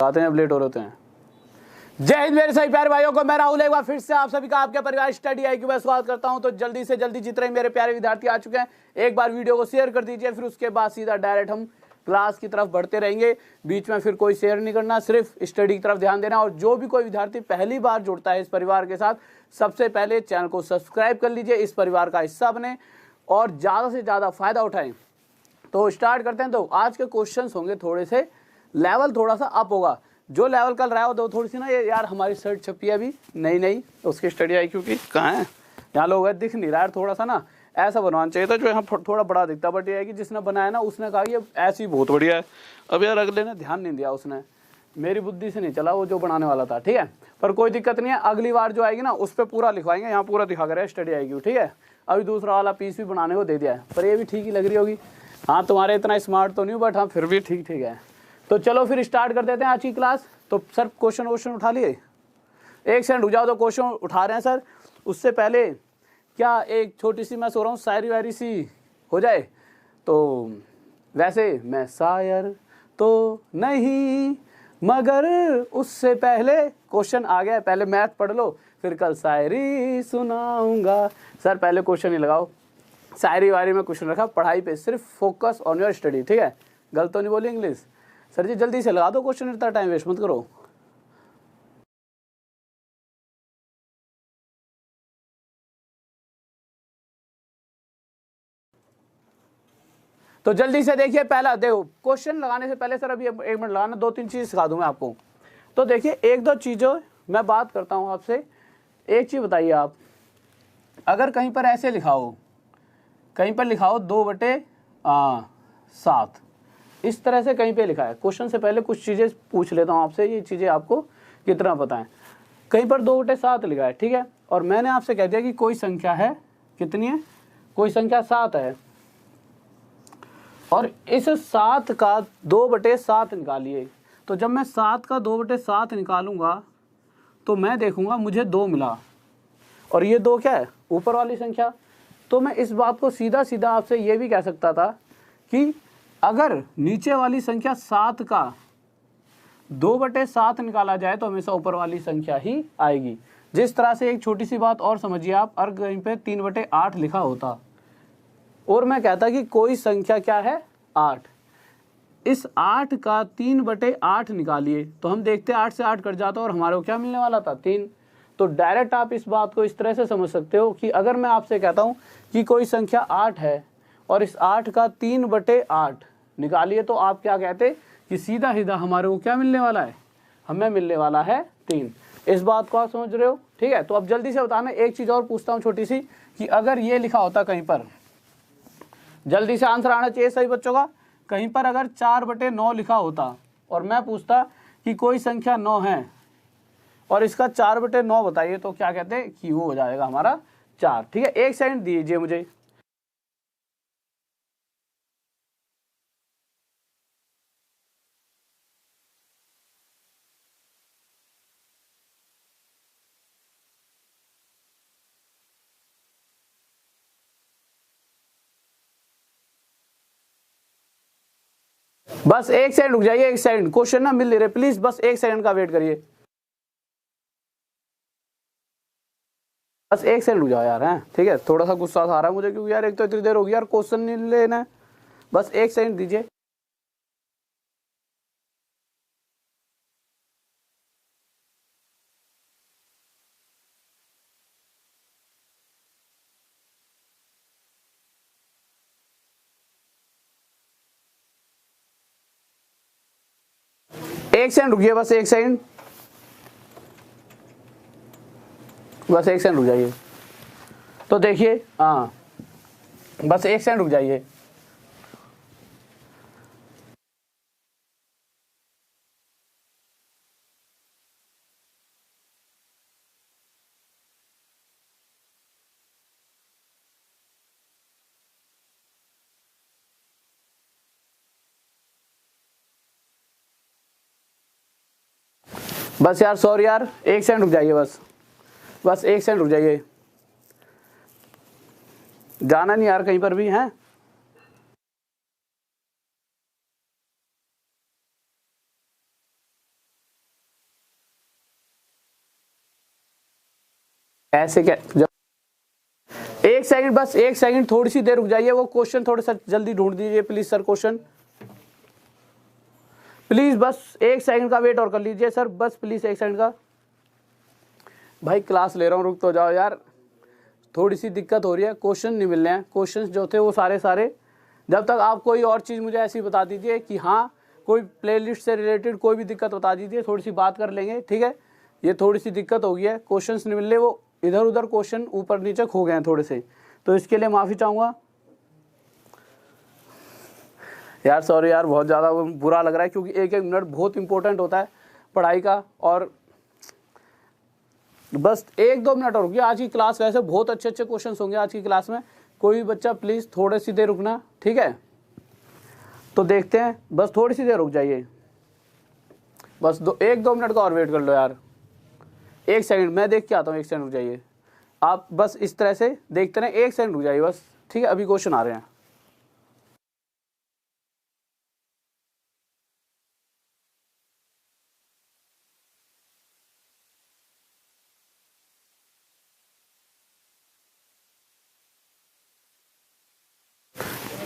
आते हैं, अब लेट हो रहे होते हैं। जय हिंद मेरे सभी प्यारे भाइयों को, मैं राहुल एक बार फिर से आप सभी का आपके परिवार स्टडी IQ में स्वागत करता हूं। तो जल्दी से जल्दी जितने मेरे प्यारे विद्यार्थी आ चुके हैं, एक बार वीडियो को शेयर कर दीजिए, फिर उसके बाद सीधा डायरेक्ट हम क्लास की तरफ बढ़ते रहेंगे। बीच में फिर कोई शेयर नहीं करना, सिर्फ स्टडी की तरफ ध्यान देना। और जो भी कोई विद्यार्थी पहली बार जुड़ता है इस परिवार के साथ, सबसे पहले चैनल को सब्सक्राइब कर लीजिए, इस परिवार का हिस्सा बने और ज़्यादा से ज़्यादा फायदा उठाएं। तो स्टार्ट करते हैं। तो आज के क्वेश्चंस होंगे थोड़े से, लेवल थोड़ा सा अप होगा। जो लेवल कल रहा हो तो थोड़ी सी ना, ये यार हमारी शर्ट छपी है अभी नई उसकी स्टडी IQ की, कहाँ है यहाँ लोग है, दिख नहीं रहा है। थोड़ा सा ना ऐसा बनवाना चाहिए था जो यहाँ थोड़ा बड़ा दिखता, बट ये है कि जिसने बनाया ना उसने कहा कि ऐसी बहुत बढ़िया है। अब यार अगले ने ध्यान नहीं दिया, उसने मेरी बुद्धि से नहीं चला वो जो बनाने वाला था, ठीक है। पर कोई दिक्कत नहीं है, अगली बार जो आएगी ना उस पर पूरा लिखवाएंगे, यहाँ पूरा दिखा कर स्टडी IQ, ठीक है। अभी दूसरा वाला पीस भी बनाने को दे दिया है, पर ये भी ठीक ही लग रही होगी। हाँ तुम्हारे इतना स्मार्ट तो नहीं, बट हाँ फिर भी ठीक है। तो चलो फिर स्टार्ट कर देते हैं आज की क्लास। तो सर क्वेश्चन उठा लिए, एक सेकंड रुक जाओ। तो क्वेश्चन उठा रहे हैं सर, उससे पहले क्या एक छोटी सी मैं सो रहा हूँ शायरी वायरी सी हो जाए। तो वैसे मैं शायर तो नहीं, मगर उससे पहले क्वेश्चन आ गया, पहले मैथ पढ़ लो फिर कल शायरी सुनाऊंगा। सर पहले क्वेश्चन ही लगाओ, शायरी वायरी में क्वेश्चन रखा, पढ़ाई पे सिर्फ फोकस ऑन योर स्टडी, ठीक है। गलत तो नहीं बोली इंग्लिश। सर जी जल्दी से लगा दो क्वेश्चन, इतना टाइम वेस्ट मत करो। तो जल्दी से देखिए, पहला देखो क्वेश्चन लगाने से पहले सर अभी 1 मिनट लगाना, 2-3 चीज सिखा दूं मैं आपको। तो देखिए 1-2 चीजों मैं बात करता हूं आपसे। एक चीज बताइए आप, अगर कहीं पर ऐसे लिखा हो, कहीं पर लिखा हो 2/7, इस तरह से कहीं पे लिखा है। क्वेश्चन से पहले कुछ चीजें पूछ लेता हूं आपसे, ये चीजें आपको कितना पता है। कहीं पर 2/7 लिखा है, ठीक है, और मैंने आपसे कह दिया कि कोई संख्या है, कितनी है, कोई संख्या 7 है, और इस 7 का 2/7 निकालिए। तो जब मैं 7 का 2/7 निकालूंगा तो मैं देखूंगा मुझे 2 मिला, और ये 2 क्या है, ऊपर वाली संख्या। तो मैं इस बात को सीधा सीधा आपसे ये भी कह सकता था कि अगर नीचे वाली संख्या 7 का 2/7 निकाला जाए तो हमेशा ऊपर वाली संख्या ही आएगी। जिस तरह से एक छोटी सी बात और समझिए आप, अगर कहीं पे 3/8 लिखा होता और मैं कहता कि कोई संख्या क्या है 8, इस 8 का 3/8 निकालिए, तो हम देखते 8 से 8 कट जाता और हमारे को क्या मिलने वाला था, 3। तो डायरेक्ट आप इस बात को इस तरह से समझ सकते हो कि अगर मैं आपसे कहता हूं कि कोई संख्या 8 है और इस 8 का 3/8 निकालिए, तो आप क्या कहते कि सीधा सीधा हमारे को क्या मिलने वाला है, हमें मिलने वाला है 3। इस बात को आप समझ रहे हो, ठीक है। तो अब जल्दी से बताना, एक चीज और पूछता हूँ छोटी सी, कि अगर ये लिखा होता कहीं पर, जल्दी से आंसर आना चाहिए सभी बच्चों का, कहीं पर अगर 4/9 लिखा होता और मैं पूछता कि कोई संख्या 9 है और इसका 4/9 बताइए, तो क्या कहते हैं कि वो हो जाएगा हमारा 4, ठीक है। एक सेकंड दीजिए मुझे। बस एक सेकंड रुक जाइए, एक सेकंड, क्वेश्चन ना मिल नहीं रहे, प्लीज बस 1 सेकंड का वेट करिए, बस 1 सेकंड रुक जाओ यार, हैं, ठीक है। थोड़ा सा गुस्सा आ रहा है मुझे, क्योंकि यार एक तो इतनी देर हो गई यार, क्वेश्चन नहीं लेना है। बस 1 सेकंड दीजिए। एक सेकंड रुकिए, बस 1 सेकंड, बस 1 सेकंड रुक जाइए। तो देखिए, हाँ बस 1 सेकंड रुक जाइए। बस यार सॉरी यार, 1 सेकंड रुक जाइए, बस 1 सेकंड रुक जाइए। जाना नहीं यार कहीं पर भी, हैं। ऐसे क्या, एक सेकंड, बस एक सेकंड, थोड़ी सी देर रुक जाइए। वो क्वेश्चन थोड़ा सा जल्दी ढूंढ दीजिए प्लीज सर, क्वेश्चन प्लीज, बस एक सेकंड का वेट और कर लीजिए सर, बस प्लीज एक सेकंड का। भाई क्लास ले रहा हूँ, रुक तो जाओ यार, थोड़ी सी दिक्कत हो रही है, क्वेश्चन नहीं मिल रहे हैं। क्वेश्चन जो थे वो सारे जब तक आप कोई और चीज़ मुझे ऐसी बता दीजिए कि हाँ कोई प्लेलिस्ट से रिलेटेड कोई भी दिक्कत बता दीजिए, थोड़ी सी बात कर लेंगे, ठीक है। ये थोड़ी सी दिक्कत हो गई है, क्वेश्चन नहीं मिल रहे, वो इधर उधर क्वेश्चन ऊपर नीचे खो गए हैं थोड़े से, तो इसके लिए माफ़ी चाहूँगा यार, सॉरी यार, बहुत ज़्यादा बुरा लग रहा है, क्योंकि एक एक मिनट बहुत इंपॉर्टेंट होता है पढ़ाई का। और बस एक दो मिनट और रुकिए, आज की क्लास वैसे बहुत अच्छे अच्छे क्वेश्चन होंगे आज की क्लास में। कोई भी बच्चा प्लीज़ थोड़ी सी देर रुकना, ठीक है। तो देखते हैं, बस थोड़ी सी देर रुक जाइए, बस एक दो मिनट का और वेट कर लो यार, एक सेकंड मैं देख के आता हूँ, एक सेकंड रुक जाइए आप, बस इस तरह से देखते रहें, एक सेकंड रुक जाइए बस, ठीक है। अभी क्वेश्चन आ रहे हैं।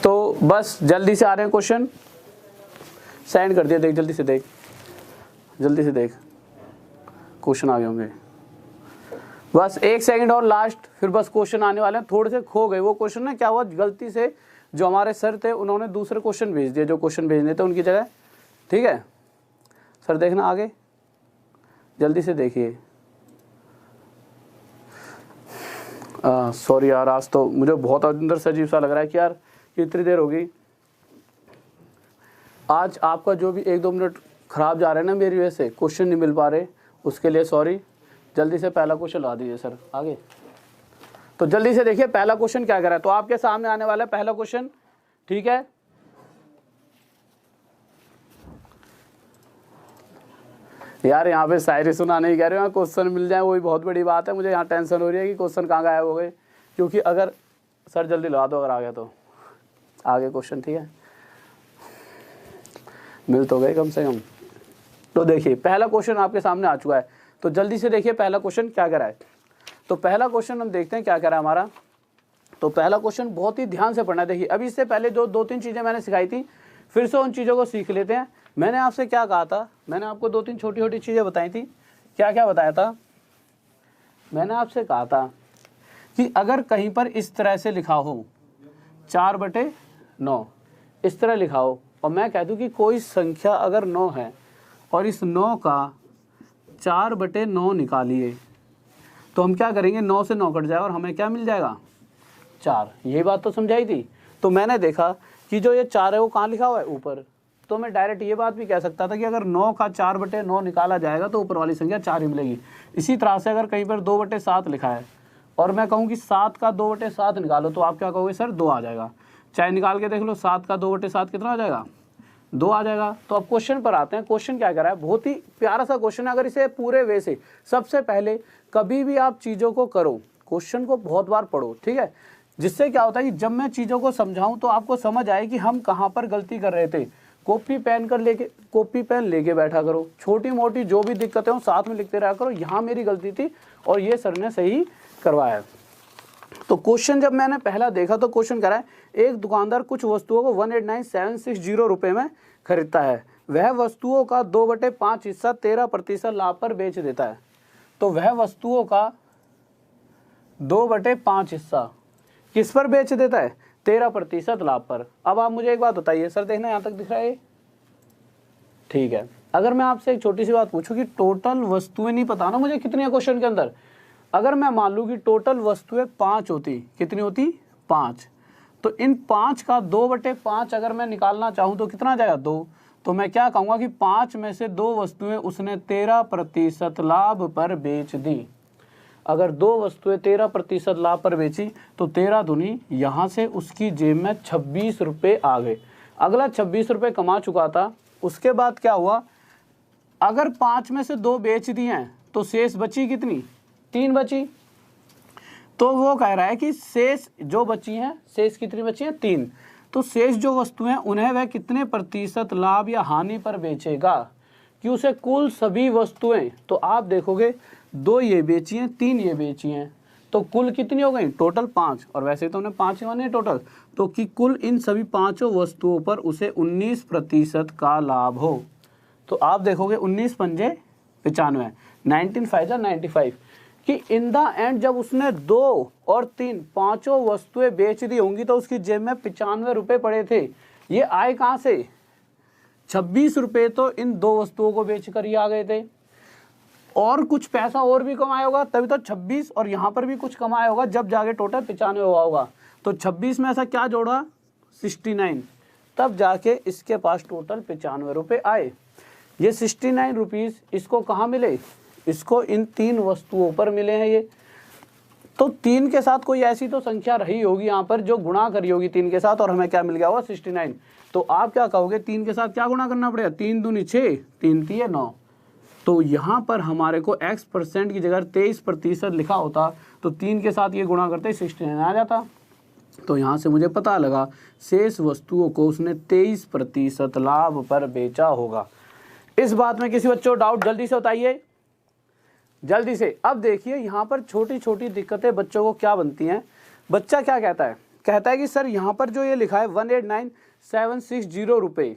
तो बस जल्दी से आ रहे हैं क्वेश्चन, सेंड कर दिया, देख जल्दी से देख, जल्दी से देख, क्वेश्चन आ गए होंगे, बस एक सेकंड और लास्ट, फिर बस क्वेश्चन आने वाले हैं। थोड़े से खो गए वो क्वेश्चन ना, क्या हुआ गलती से जो हमारे सर थे उन्होंने दूसरे क्वेश्चन भेज दिए, जो क्वेश्चन भेजने थे उनकी जगह, ठीक है सर। देखना आगे, जल्दी से देखिए। सॉरी यार, आज तो मुझे बहुत अंदर से अजीब सा लग रहा है कि यार इतनी देर होगी। आज आपका जो भी एक दो मिनट खराब जा रहे हैं ना मेरी वजह से, क्वेश्चन नहीं मिल पा रहे, उसके लिए सॉरी। जल्दी से पहला क्वेश्चन ला दीजिए सर आगे। तो जल्दी से देखिए पहला क्वेश्चन क्या कर रहा है, तो आपके सामने आने वाला है पहला क्वेश्चन, ठीक है। यार यहाँ पे शायरी सुना नहीं कह रहे हो, क्वेश्चन मिल जाए वही बहुत बड़ी बात है। मुझे यहाँ टेंशन हो रही है कि क्वेश्चन कहाँ गायब हो गए, क्योंकि अगर सर जल्दी लगा दो, अगर आ गया तो आगे क्वेश्चन, ठीक है, मिल तो गए कम से कम। तो देखिए पहला क्वेश्चन आपके सामने आ चुका है, तो जल्दी से देखिए पहला क्वेश्चन क्या कर रहा है। तो पहला क्वेश्चन हम देखते हैं क्या कर रहा है हमारा। तो पहला क्वेश्चन बहुत ही ध्यान से पढ़ना है। देखिए अभी इससे पहले जो दो तीन चीज़ें मैंने सिखाई थी, फिर से उन चीज़ों को सीख लेते हैं। मैंने आपसे क्या कहा था, मैंने आपको दो तीन छोटी छोटी चीज़ें बताई थी। क्या क्या बताया था, मैंने आपसे कहा था कि अगर कहीं पर इस तरह से लिखा हो 4/9, इस तरह लिखा हो, और मैं कह दूं कि कोई संख्या अगर 9 है और इस 9 का 4/9 निकालिए, तो हम क्या करेंगे, 9 से 9 कट जाएगा और हमें क्या मिल जाएगा, 4। यही बात तो समझाई थी। तो मैंने देखा कि जो ये 4 है वो कहाँ लिखा हुआ है, ऊपर। तो मैं डायरेक्ट ये बात भी कह सकता था कि अगर 9 का 4/9 निकाला जाएगा तो ऊपर वाली संख्या 4 ही मिलेगी। इसी तरह से अगर कहीं पर 2/7 लिखा है और मैं कहूँ कि 7 का 2/7 निकालो, तो आप क्या कहोगे, सर 2 आ जाएगा। चाहे निकाल के देख लो, 7 का 2/7 कितना आ जाएगा, 2 आ जाएगा। तो अब क्वेश्चन पर आते हैं। क्वेश्चन क्या कर रहा है, बहुत ही प्यारा सा क्वेश्चन है। अगर इसे पूरे वे से, सबसे पहले कभी भी आप चीज़ों को करो, क्वेश्चन को बहुत बार पढ़ो, ठीक है, जिससे क्या होता है कि जब मैं चीज़ों को समझाऊं तो आपको समझ आए कि हम कहाँ पर गलती कर रहे थे। कॉपी पेन लेके बैठा करो, छोटी मोटी जो भी दिक्कतें हो साथ में लिखते रहा करो, यहाँ मेरी गलती थी और ये सर ने सही करवाया। तो क्वेश्चन जब मैंने पहला देखा तो क्वेश्चन कह रहा है, एक दुकानदार कुछ वस्तुओं को 189,760 रुपये में खरीदता है। वह वस्तुओं का 2/5 हिस्सा 13% लाभ पर बेच देता है। तो वह वस्तुओं का 2/5 हिस्सा किस पर बेच देता है, 13% लाभ पर। अब आप मुझे एक बात बताइए, सर देखना यहाँ तक दिख रहा है, ठीक है। अगर मैं आपसे एक छोटी सी बात पूछूं कि टोटल वस्तुएं, नहीं पता ना मुझे कितनी है क्वेश्चन के अंदर, अगर मैं मान लूँ कि टोटल वस्तुएं 5 होती, कितनी होती, 5, तो इन 5 का 2/5 अगर मैं निकालना चाहूँ तो कितना आ जाएगा, 2। तो मैं क्या कहूँगा कि 5 में से 2 वस्तुएं उसने 13% लाभ पर बेच दी। अगर 2 वस्तुएं 13% लाभ पर बेची तो 13 दूनी, यहाँ से उसकी जेब में 26 रुपये आ गए। अगला 26 रुपये कमा चुका था। उसके बाद क्या हुआ, अगर 5 में से 2 बेच दिए हैं तो शेष बची कितनी, 3 बची। तो वो कह रहा है कि शेष जो बची हैं, शेष कितनी बची हैं, 3। तो शेष जो वस्तुएं उन्हें वह कितने प्रतिशत लाभ या हानि पर बेचेगा, कि उसे कुल सभी वस्तुएं, तो आप देखोगे 2 ये बेची हैं, 3 ये बेची हैं, तो कुल कितनी हो गई, टोटल 5, और वैसे तो हमने 5 ही माने हैं टोटल, तो कि कुल इन सभी पांचों वस्तुओं पर उसे 19% का लाभ हो। तो आप देखोगे 19 पंजे 95, 19 5 95, कि इन द एंड जब उसने 2 और 3 पांचों वस्तुएं बेच दी होंगी तो उसकी जेब में 95 रुपये पड़े थे। ये आए कहाँ से, 26 रुपये तो इन 2 वस्तुओं को बेचकर ही आ गए थे, और कुछ पैसा और भी कमाया होगा तभी तो 26, और यहाँ पर भी कुछ कमाया होगा जब जाके टोटल 95 हुआ होगा। तो 26 में ऐसा क्या जोड़ा, 69, तब जाके इसके पास टोटल 95 रुपये आए। ये 69 रुपीज़ इसको कहाँ मिले, इसको इन 3 वस्तुओं पर मिले हैं ये। तो 3 के साथ कोई ऐसी तो संख्या रही होगी यहाँ पर जो गुणा करी होगी 3 के साथ, और हमें क्या मिल गया होगा, 69। तो आप क्या कहोगे, 3 के साथ क्या गुणा करना पड़ेगा, 3 दूनी 6, 3 तिये 9। तो यहाँ पर हमारे को x% की जगह 23% लिखा होता तो 3 के साथ ये गुणा करते 69 आ जाता। तो यहाँ से मुझे पता लगा शेष वस्तुओं को उसने 23% लाभ पर बेचा होगा। इस बात में किसी बच्चों डाउट, जल्दी से बताइए, जल्दी से। अब देखिए यहाँ पर छोटी छोटी दिक्कतें बच्चों को क्या बनती हैं। बच्चा क्या कहता है, कहता है कि सर यहाँ पर जो ये लिखा है 189,760 रुपये,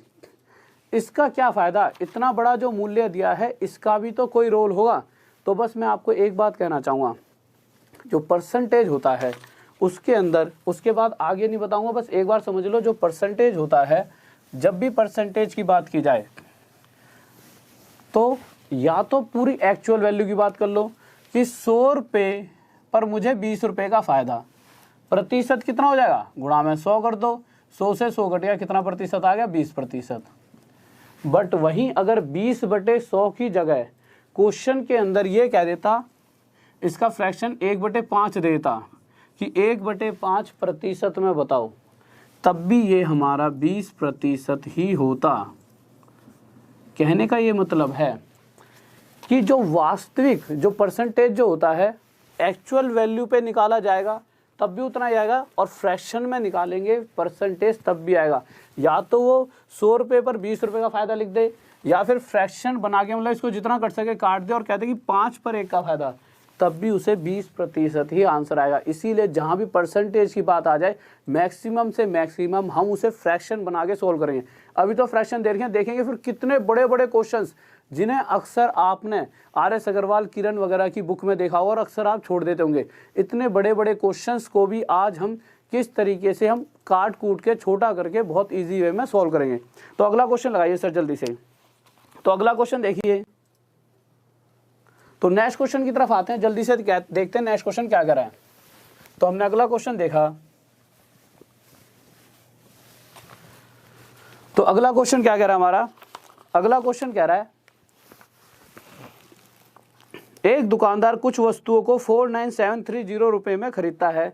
इसका क्या फ़ायदा, इतना बड़ा जो मूल्य दिया है इसका भी तो कोई रोल होगा। तो बस मैं आपको एक बात कहना चाहूँगा, जो परसेंटेज होता है उसके अंदर, उसके बाद आगे नहीं बताऊँगा, बस एक बार समझ लो, जो परसेंटेज होता है, जब भी परसेंटेज की बात की जाए तो या तो पूरी एक्चुअल वैल्यू की बात कर लो कि 100 रुपये पर मुझे 20 रुपये का फ़ायदा, प्रतिशत कितना हो जाएगा, गुणा में 100 कर दो, 100 से 100 घट गया, कितना प्रतिशत आ गया, 20%। बट वहीं अगर 20/100 की जगह क्वेश्चन के अंदर ये कह देता, इसका फ्रैक्शन 1/5 देता कि 1/5% में बताओ, तब भी ये हमारा 20% ही होता। कहने का ये मतलब है कि जो वास्तविक जो परसेंटेज जो होता है एक्चुअल वैल्यू पे निकाला जाएगा तब भी उतना ही आएगा, और फ्रैक्शन में निकालेंगे परसेंटेज तब भी आएगा। या तो वो 100 रुपये पर 20 रुपये का फ़ायदा लिख दे, या फिर फ्रैक्शन बना के मतलब इसको जितना कट सके काट दे और कहते कि 5 पर 1 का फ़ायदा, तब भी उसे 20% ही आंसर आएगा। इसीलिए जहाँ भी परसेंटेज की बात आ जाए मैक्सिमम से मैक्सिमम हम उसे फ्रैक्शन बना के सोल्व करेंगे। अभी तो फ्रैक्शन देखेंगे फिर कितने बड़े बड़े क्वेश्चंस जिन्हें अक्सर आपने RS अग्रवाल, किरण वगैरह की बुक में देखा और अक्सर आप छोड़ देते होंगे। इतने बड़े बड़े क्वेश्चंस को भी आज हम किस तरीके से हम काट कूट के छोटा करके बहुत ईजी वे में सॉल्व करेंगे। तो अगला क्वेश्चन लगाइए सर जल्दी से। तो अगला क्वेश्चन देखिए, तो नेक्स्ट क्वेश्चन की तरफ आते हैं, जल्दी से देखते हैं नेक्स्ट क्वेश्चन क्या कर रहा है। तो हमने अगला क्वेश्चन देखा, तो अगला क्वेश्चन क्या कह रहा है हमारा, अगला क्वेश्चन कह रहा है एक दुकानदार कुछ वस्तुओं को 49730 रुपये में खरीदता है,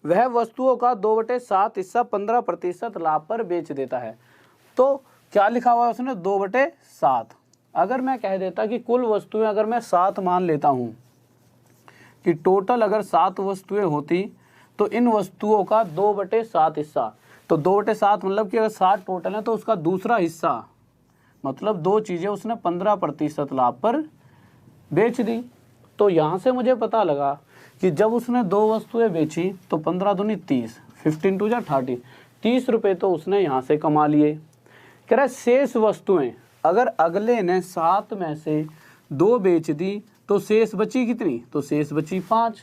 वह वस्तुओं का 2/7 हिस्सा 15% लाभ पर बेच देता है। तो क्या लिखा हुआ है उसने, 2/7। अगर मैं कह देता कि कुल वस्तुएं अगर मैं 7 मान लेता हूं कि टोटल अगर 7 वस्तुएं होती तो इन वस्तुओं का 2/7 हिस्सा, तो 2/7 मतलब कि अगर 7 टोटल है तो उसका दूसरा हिस्सा, मतलब 2 चीज़ें उसने 15% लाभ पर बेच दी। तो यहाँ से मुझे पता लगा कि जब उसने 2 वस्तुएं बेची तो 15 दूनी 30, 15 2 जा 30, 30 रुपये तो उसने यहाँ से कमा लिए। कह रहा है शेष वस्तुएं अगर अगले ने 7 में से 2 बेच दी तो शेष बची कितनी, तो शेष बची 5।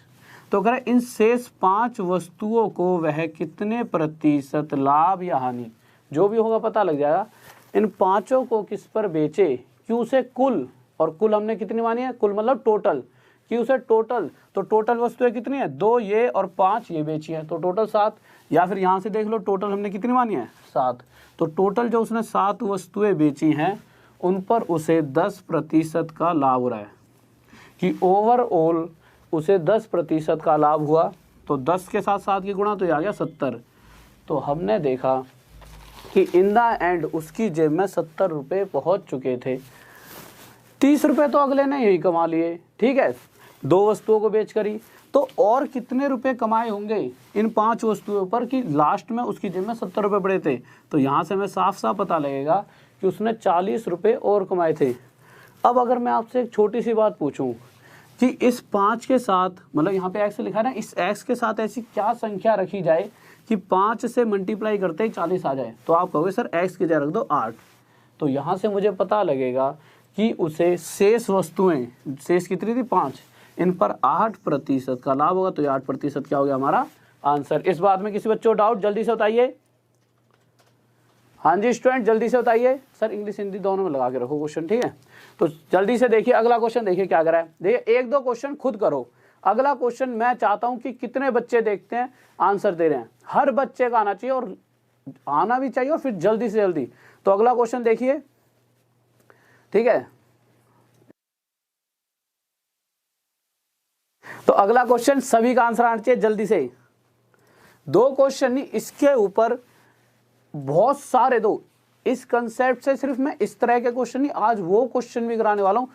तो कह रहा है इन शेष 5 वस्तुओं को वह कितने प्रतिशत लाभ या हानि, जो भी होगा पता लग जाएगा। इन 5 को किस पर बेचे, कि उसे कुल, और कुल हमने कितनी मानी है, कुल मतलब टोटल, कि उसे टोटल, तो टोटल वस्तुएं कितनी है, 2 ये और 5 ये बेची है, तो टोटल 7। या फिर यहाँ से देख लो टोटल हमने कितनी मानी है, 7। तो टोटल जो उसने 7 वस्तुएं बेची हैं उन पर उसे 10% का लाभ हो रहा है, कि ओवरऑल उसे 10% का लाभ हुआ। तो 10 के साथ 7 की गुणा तो ये आ गया 70। तो हमने देखा कि इन द एंड उसकी जेब में 70 रुपये पहुँच चुके थे। 30 रुपये तो अगले ने यही कमा लिए, ठीक है, 2 वस्तुओं को बेच करी। तो और कितने रुपए कमाए होंगे इन 5 वस्तुओं पर कि लास्ट में उसकी जेब में 70 रुपये पड़े थे। तो यहाँ से हमें साफ साफ पता लगेगा कि उसने 40 रुपये और कमाए थे। अब अगर मैं आपसे एक छोटी सी बात पूछूं कि इस 5 के साथ, मतलब यहाँ पे x लिखा है ना, इस x के साथ ऐसी क्या संख्या रखी जाए कि 5 से मल्टीप्लाई करते ही 40 आ जाए। तो आप कहोगे सर x की जगह रख दो 8। तो यहाँ से मुझे पता लगेगा कि उसे शेष वस्तुएं, शेष कितनी थी 5, इन पर 8% का लाभ होगा। तो ये 8% क्या हो गया हमारा आंसर। इस बात में किसी बच्चों डाउट, जल्दी से बताइए। हाँ जी स्टूडेंट जल्दी से बताइए। सर इंग्लिश हिंदी दोनों में लगा के रखो क्वेश्चन, ठीक है। तो जल्दी से देखिए अगला क्वेश्चन, देखिए क्या करा है। देखिए 1-2 क्वेश्चन खुद करो। अगला क्वेश्चन मैं चाहता हूं कि कितने बच्चे देखते हैं आंसर दे रहे हैं। हर बच्चे का आना चाहिए, और आना भी चाहिए, और फिर जल्दी से जल्दी। तो अगला क्वेश्चन देखिए, ठीक है। तो अगला क्वेश्चन सभी का आंसर आना चाहिए जल्दी से। 2 क्वेश्चन नहीं, इसके ऊपर बहुत सारे दो। इस कंसेप्ट से सिर्फ मैं इस तरह के क्वेश्चन नहीं, आज वो क्वेश्चन भी कराने वाला हूं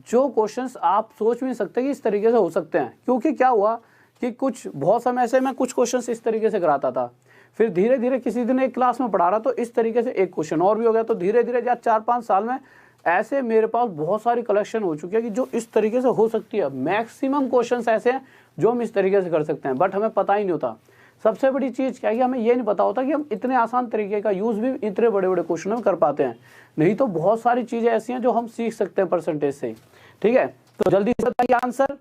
जो क्वेश्चंस आप सोच भी नहीं सकते कि इस तरीके से हो सकते हैं। क्योंकि क्या हुआ कि कुछ बहुत समय से मैं कुछ क्वेश्चंस इस तरीके से कराता था, फिर धीरे धीरे किसी दिन एक क्लास में पढ़ा रहा तो इस तरीके से एक क्वेश्चन और भी हो गया। तो धीरे धीरे 4-5 साल में ऐसे मेरे पास बहुत सारी कलेक्शन हो चुकी है कि जो इस तरीके से हो सकती है। मैक्सिमम क्वेश्चंस ऐसे हैं जो हम इस तरीके से कर सकते हैं, बट हमें पता ही नहीं होता। सबसे बड़ी चीज़ क्या है कि हमें ये नहीं पता होता कि हम इतने आसान तरीके का यूज़ भी इतने बड़े बड़े क्वेश्चन में कर पाते हैं। नहीं तो बहुत सारी चीज़ें ऐसी हैं जो हम सीख सकते हैं परसेंटेज से, ठीक है। तो जल्दी से बताइए आंसर।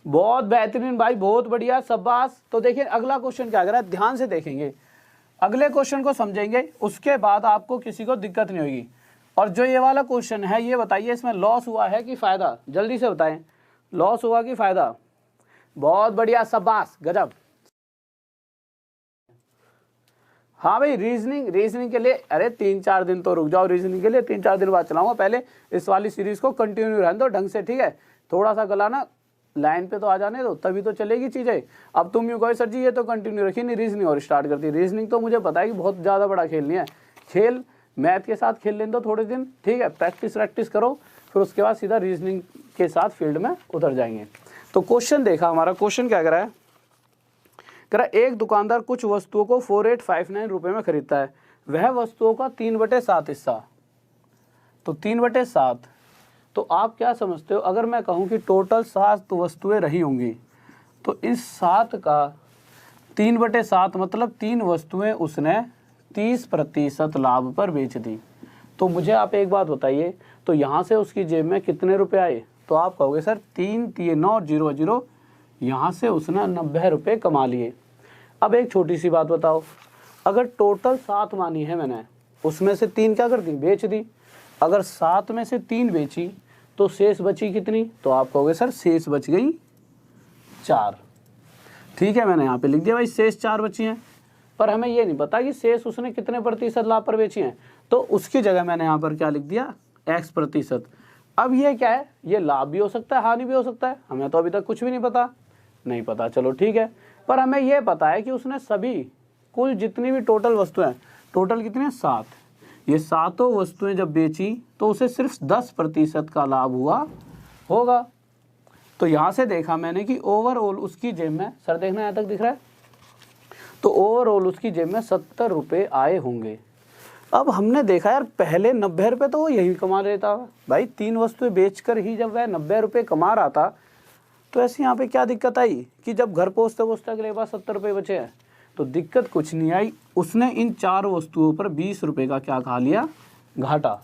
बहुत बेहतरीन भाई, बहुत बढ़िया, शाबाश। तो देखिए अगला क्वेश्चन क्या कर रहा है, ध्यान से देखेंगे, अगले क्वेश्चन को समझेंगे, उसके बाद आपको किसी को दिक्कत नहीं होगी। और जो ये वाला क्वेश्चन है ये बताइए, इसमें लॉस हुआ है कि फायदा, जल्दी से बताएं। लॉस हुआ कि फायदा? बहुत बढ़िया, शाबाश, गजब। हाँ भाई रीजनिंग के लिए अरे 3-4 दिन तो रुक जाओ, रीजनिंग के लिए 3-4 दिन बाद चलाऊंगा। पहले इस वाली सीरीज को कंटिन्यू रहने दो ढंग से, ठीक है। थोड़ा सा गला ना लाइन पे तो आ जाने दो, तभी तो चलेगी चीजें। अब तुम यूँ कहो सर जी ये तो कंटिन्यू रखी नहीं, रीजनिंग और स्टार्ट करती। रीजनिंग तो मुझे पता है कि बहुत ज्यादा बड़ा खेल नहीं है, खेल मैथ के साथ खेल लेने दो थोड़े दिन, ठीक है। प्रैक्टिस करो, फिर उसके बाद सीधा रीजनिंग के साथ फील्ड में उतर जाएंगे। तो क्वेश्चन देखा हमारा, क्वेश्चन क्या करा है, कह रहा एक दुकानदार कुछ वस्तुओं को 4859 रुपए में खरीदता है। वह वस्तुओं का 3/7 हिस्सा, तो 3/7। तो आप क्या समझते हो, अगर मैं कहूं कि टोटल 7 वस्तुएं रही होंगी, तो इस 7 का 3/7 मतलब 3 वस्तुएं उसने 30% लाभ पर बेच दी। तो मुझे आप एक बात बताइए, तो यहाँ से उसकी जेब में कितने रुपए आए? तो आप कहोगे सर 3 3 9 0 0, यहाँ से उसने 90 रुपये कमा लिए। अब एक छोटी सी बात बताओ, अगर टोटल 7 मानी है मैंने, उसमें से 3 क्या कर दी, बेच दी। अगर 7 में से 3 बेची तो शेष बची कितनी? तो आप कहोगे सर शेष बच गई 4। ठीक है, मैंने यहाँ पे लिख दिया भाई शेष 4 बची हैं, पर हमें ये नहीं पता कि शेष उसने कितने प्रतिशत लाभ पर बेची हैं। तो उसकी जगह मैंने यहाँ पर क्या लिख दिया, x%। अब ये क्या है, ये लाभ भी हो सकता है हानि भी हो सकता है, हमें तो अभी तक कुछ भी नहीं पता, चलो ठीक है। पर हमें ये पता है कि उसने सभी कुल जितनी भी टोटल वस्तुएं, टोटल कितनी है 7, ये 7 वस्तुएं जब बेची तो उसे सिर्फ 10% का लाभ हुआ होगा। तो यहाँ से देखा मैंने कि ओवरऑल उसकी जेब में, सर देखना यहाँ तक दिख रहा है, तो ओवरऑल उसकी जेब में 70 रुपये आए होंगे। अब हमने देखा यार पहले 90 रुपये तो वो यही कमा लेता भाई, 3 वस्तुएं बेचकर ही जब वह 90 रुपये कमा रहा था, तो ऐसे यहाँ पे क्या दिक्कत आई कि जब घर पहुँचते अगले बार 70 रुपये बचे हैं। तो दिक्कत कुछ नहीं आई, उसने इन 4 वस्तुओं पर 20 रुपये का क्या खा लिया, घाटा।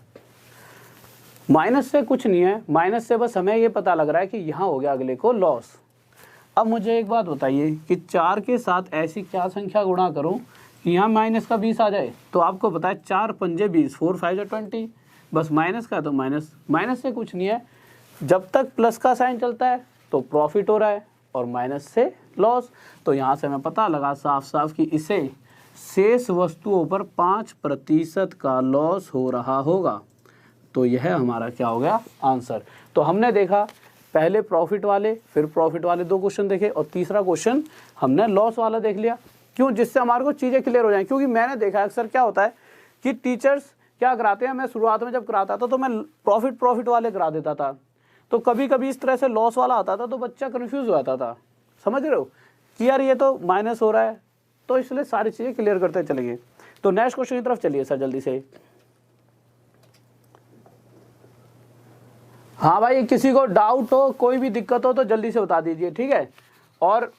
माइनस से कुछ नहीं है, माइनस से बस हमें ये पता लग रहा है कि यहाँ हो गया अगले को लॉस। अब मुझे एक बात बताइए कि 4 के साथ ऐसी क्या संख्या गुणा करूं कि यहाँ माइनस का 20 आ जाए। तो आपको पता है 4 पंजे 20, 4 5 20, बस माइनस का तो माइनस से कुछ नहीं है। जब तक प्लस का साइन चलता है तो प्रॉफिट हो रहा है, और माइनस से लॉस। तो यहाँ से हमें पता लगा साफ साफ कि इसे शेष वस्तुओं पर 5% का लॉस हो रहा होगा। तो यह हमारा क्या हो गया आंसर। तो हमने देखा पहले प्रॉफिट वाले, फिर प्रॉफिट वाले 2 क्वेश्चन देखे, और तीसरा क्वेश्चन हमने लॉस वाला देख लिया। क्यों? जिससे हमारे को चीज़ें क्लियर हो जाएं। क्योंकि मैंने देखा अक्सर क्या होता है कि टीचर्स क्या कराते हैं, मैं शुरुआत में जब कराता था तो मैं प्रॉफिट वाले करा देता था, तो कभी कभी इस तरह से लॉस वाला आता था तो बच्चा कन्फ्यूज हो जाता था, समझ रहे हो कि यार ये तो माइनस हो रहा है। तो इसलिए सारी चीज़ें क्लियर करते चलेंगे। तो नेक्स्ट क्वेश्चन की तरफ चलिए सर जल्दी से। हाँ भाई, किसी को डाउट हो, कोई भी दिक्कत हो तो जल्दी से बता दीजिए, ठीक है। और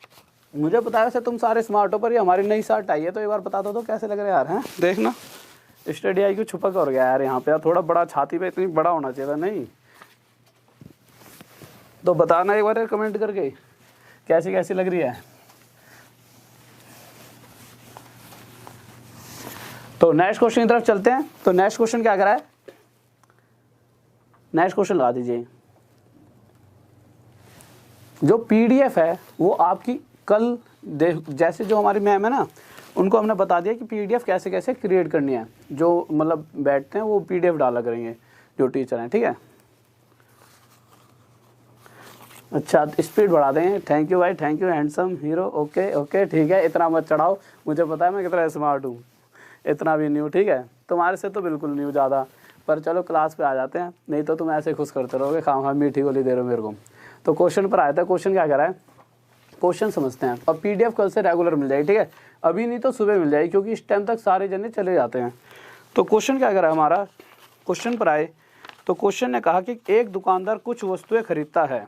मुझे पता है वैसे तुम सारे स्मार्ट हो, पर ये हमारी नई शर्ट आई है तो एक बार बता दो तो कैसे लग रहे हैं यार, हैं देखना स्टडी आई क्यों छुपक हो गया यार यहाँ पे यार, थोड़ा बड़ा छाती पे इतनी बड़ा होना चाहिए था, नहीं तो बताना एक बार कमेंट करके कैसी कैसी लग रही है। तो नेक्स्ट क्वेश्चन की तरफ चलते हैं। तो नेक्स्ट क्वेश्चन क्या करा है, नेक्स्ट क्वेश्चन लगा दीजिए। जो पीडीएफ है वो आपकी कल जैसे जो हमारी मैम है ना, उनको हमने बता दिया कि पीडीएफ कैसे कैसे क्रिएट करनी है। जो मतलब बैठते हैं वो पीडीएफ डाला करेंगे जो टीचर हैं, ठीक है। अच्छा स्पीड बढ़ा दें, थैंक यू भाई, thank you handsome hero, okay okay ठीक है। इतना मत चढ़ाओ, मुझे पता है मैं कितना स्मार्ट हूँ, इतना भी नहीं हूँ, ठीक है। तुम्हारे से तो बिल्कुल नहीं हूँ ज़्यादा, पर चलो क्लास पे आ जाते हैं, नहीं तो तुम ऐसे खुश करते रहोगे, खाम खाम मीठी गोली दे रहे हो मेरे को। तो क्वेश्चन पर आया था, क्वेश्चन क्या कह रहा है, क्वेश्चन समझते हैं। और पीडीएफ कल से रेगुलर मिल जाएगी, ठीक है, अभी नहीं तो सुबह मिल जाएगी क्योंकि इस टाइम तक सारे जने चले जाते हैं। तो क्वेश्चन क्या कह रहा है हमारा, क्वेश्चन पर आए तो क्वेश्चन ने कहा कि एक दुकानदार कुछ वस्तुएं खरीदता है,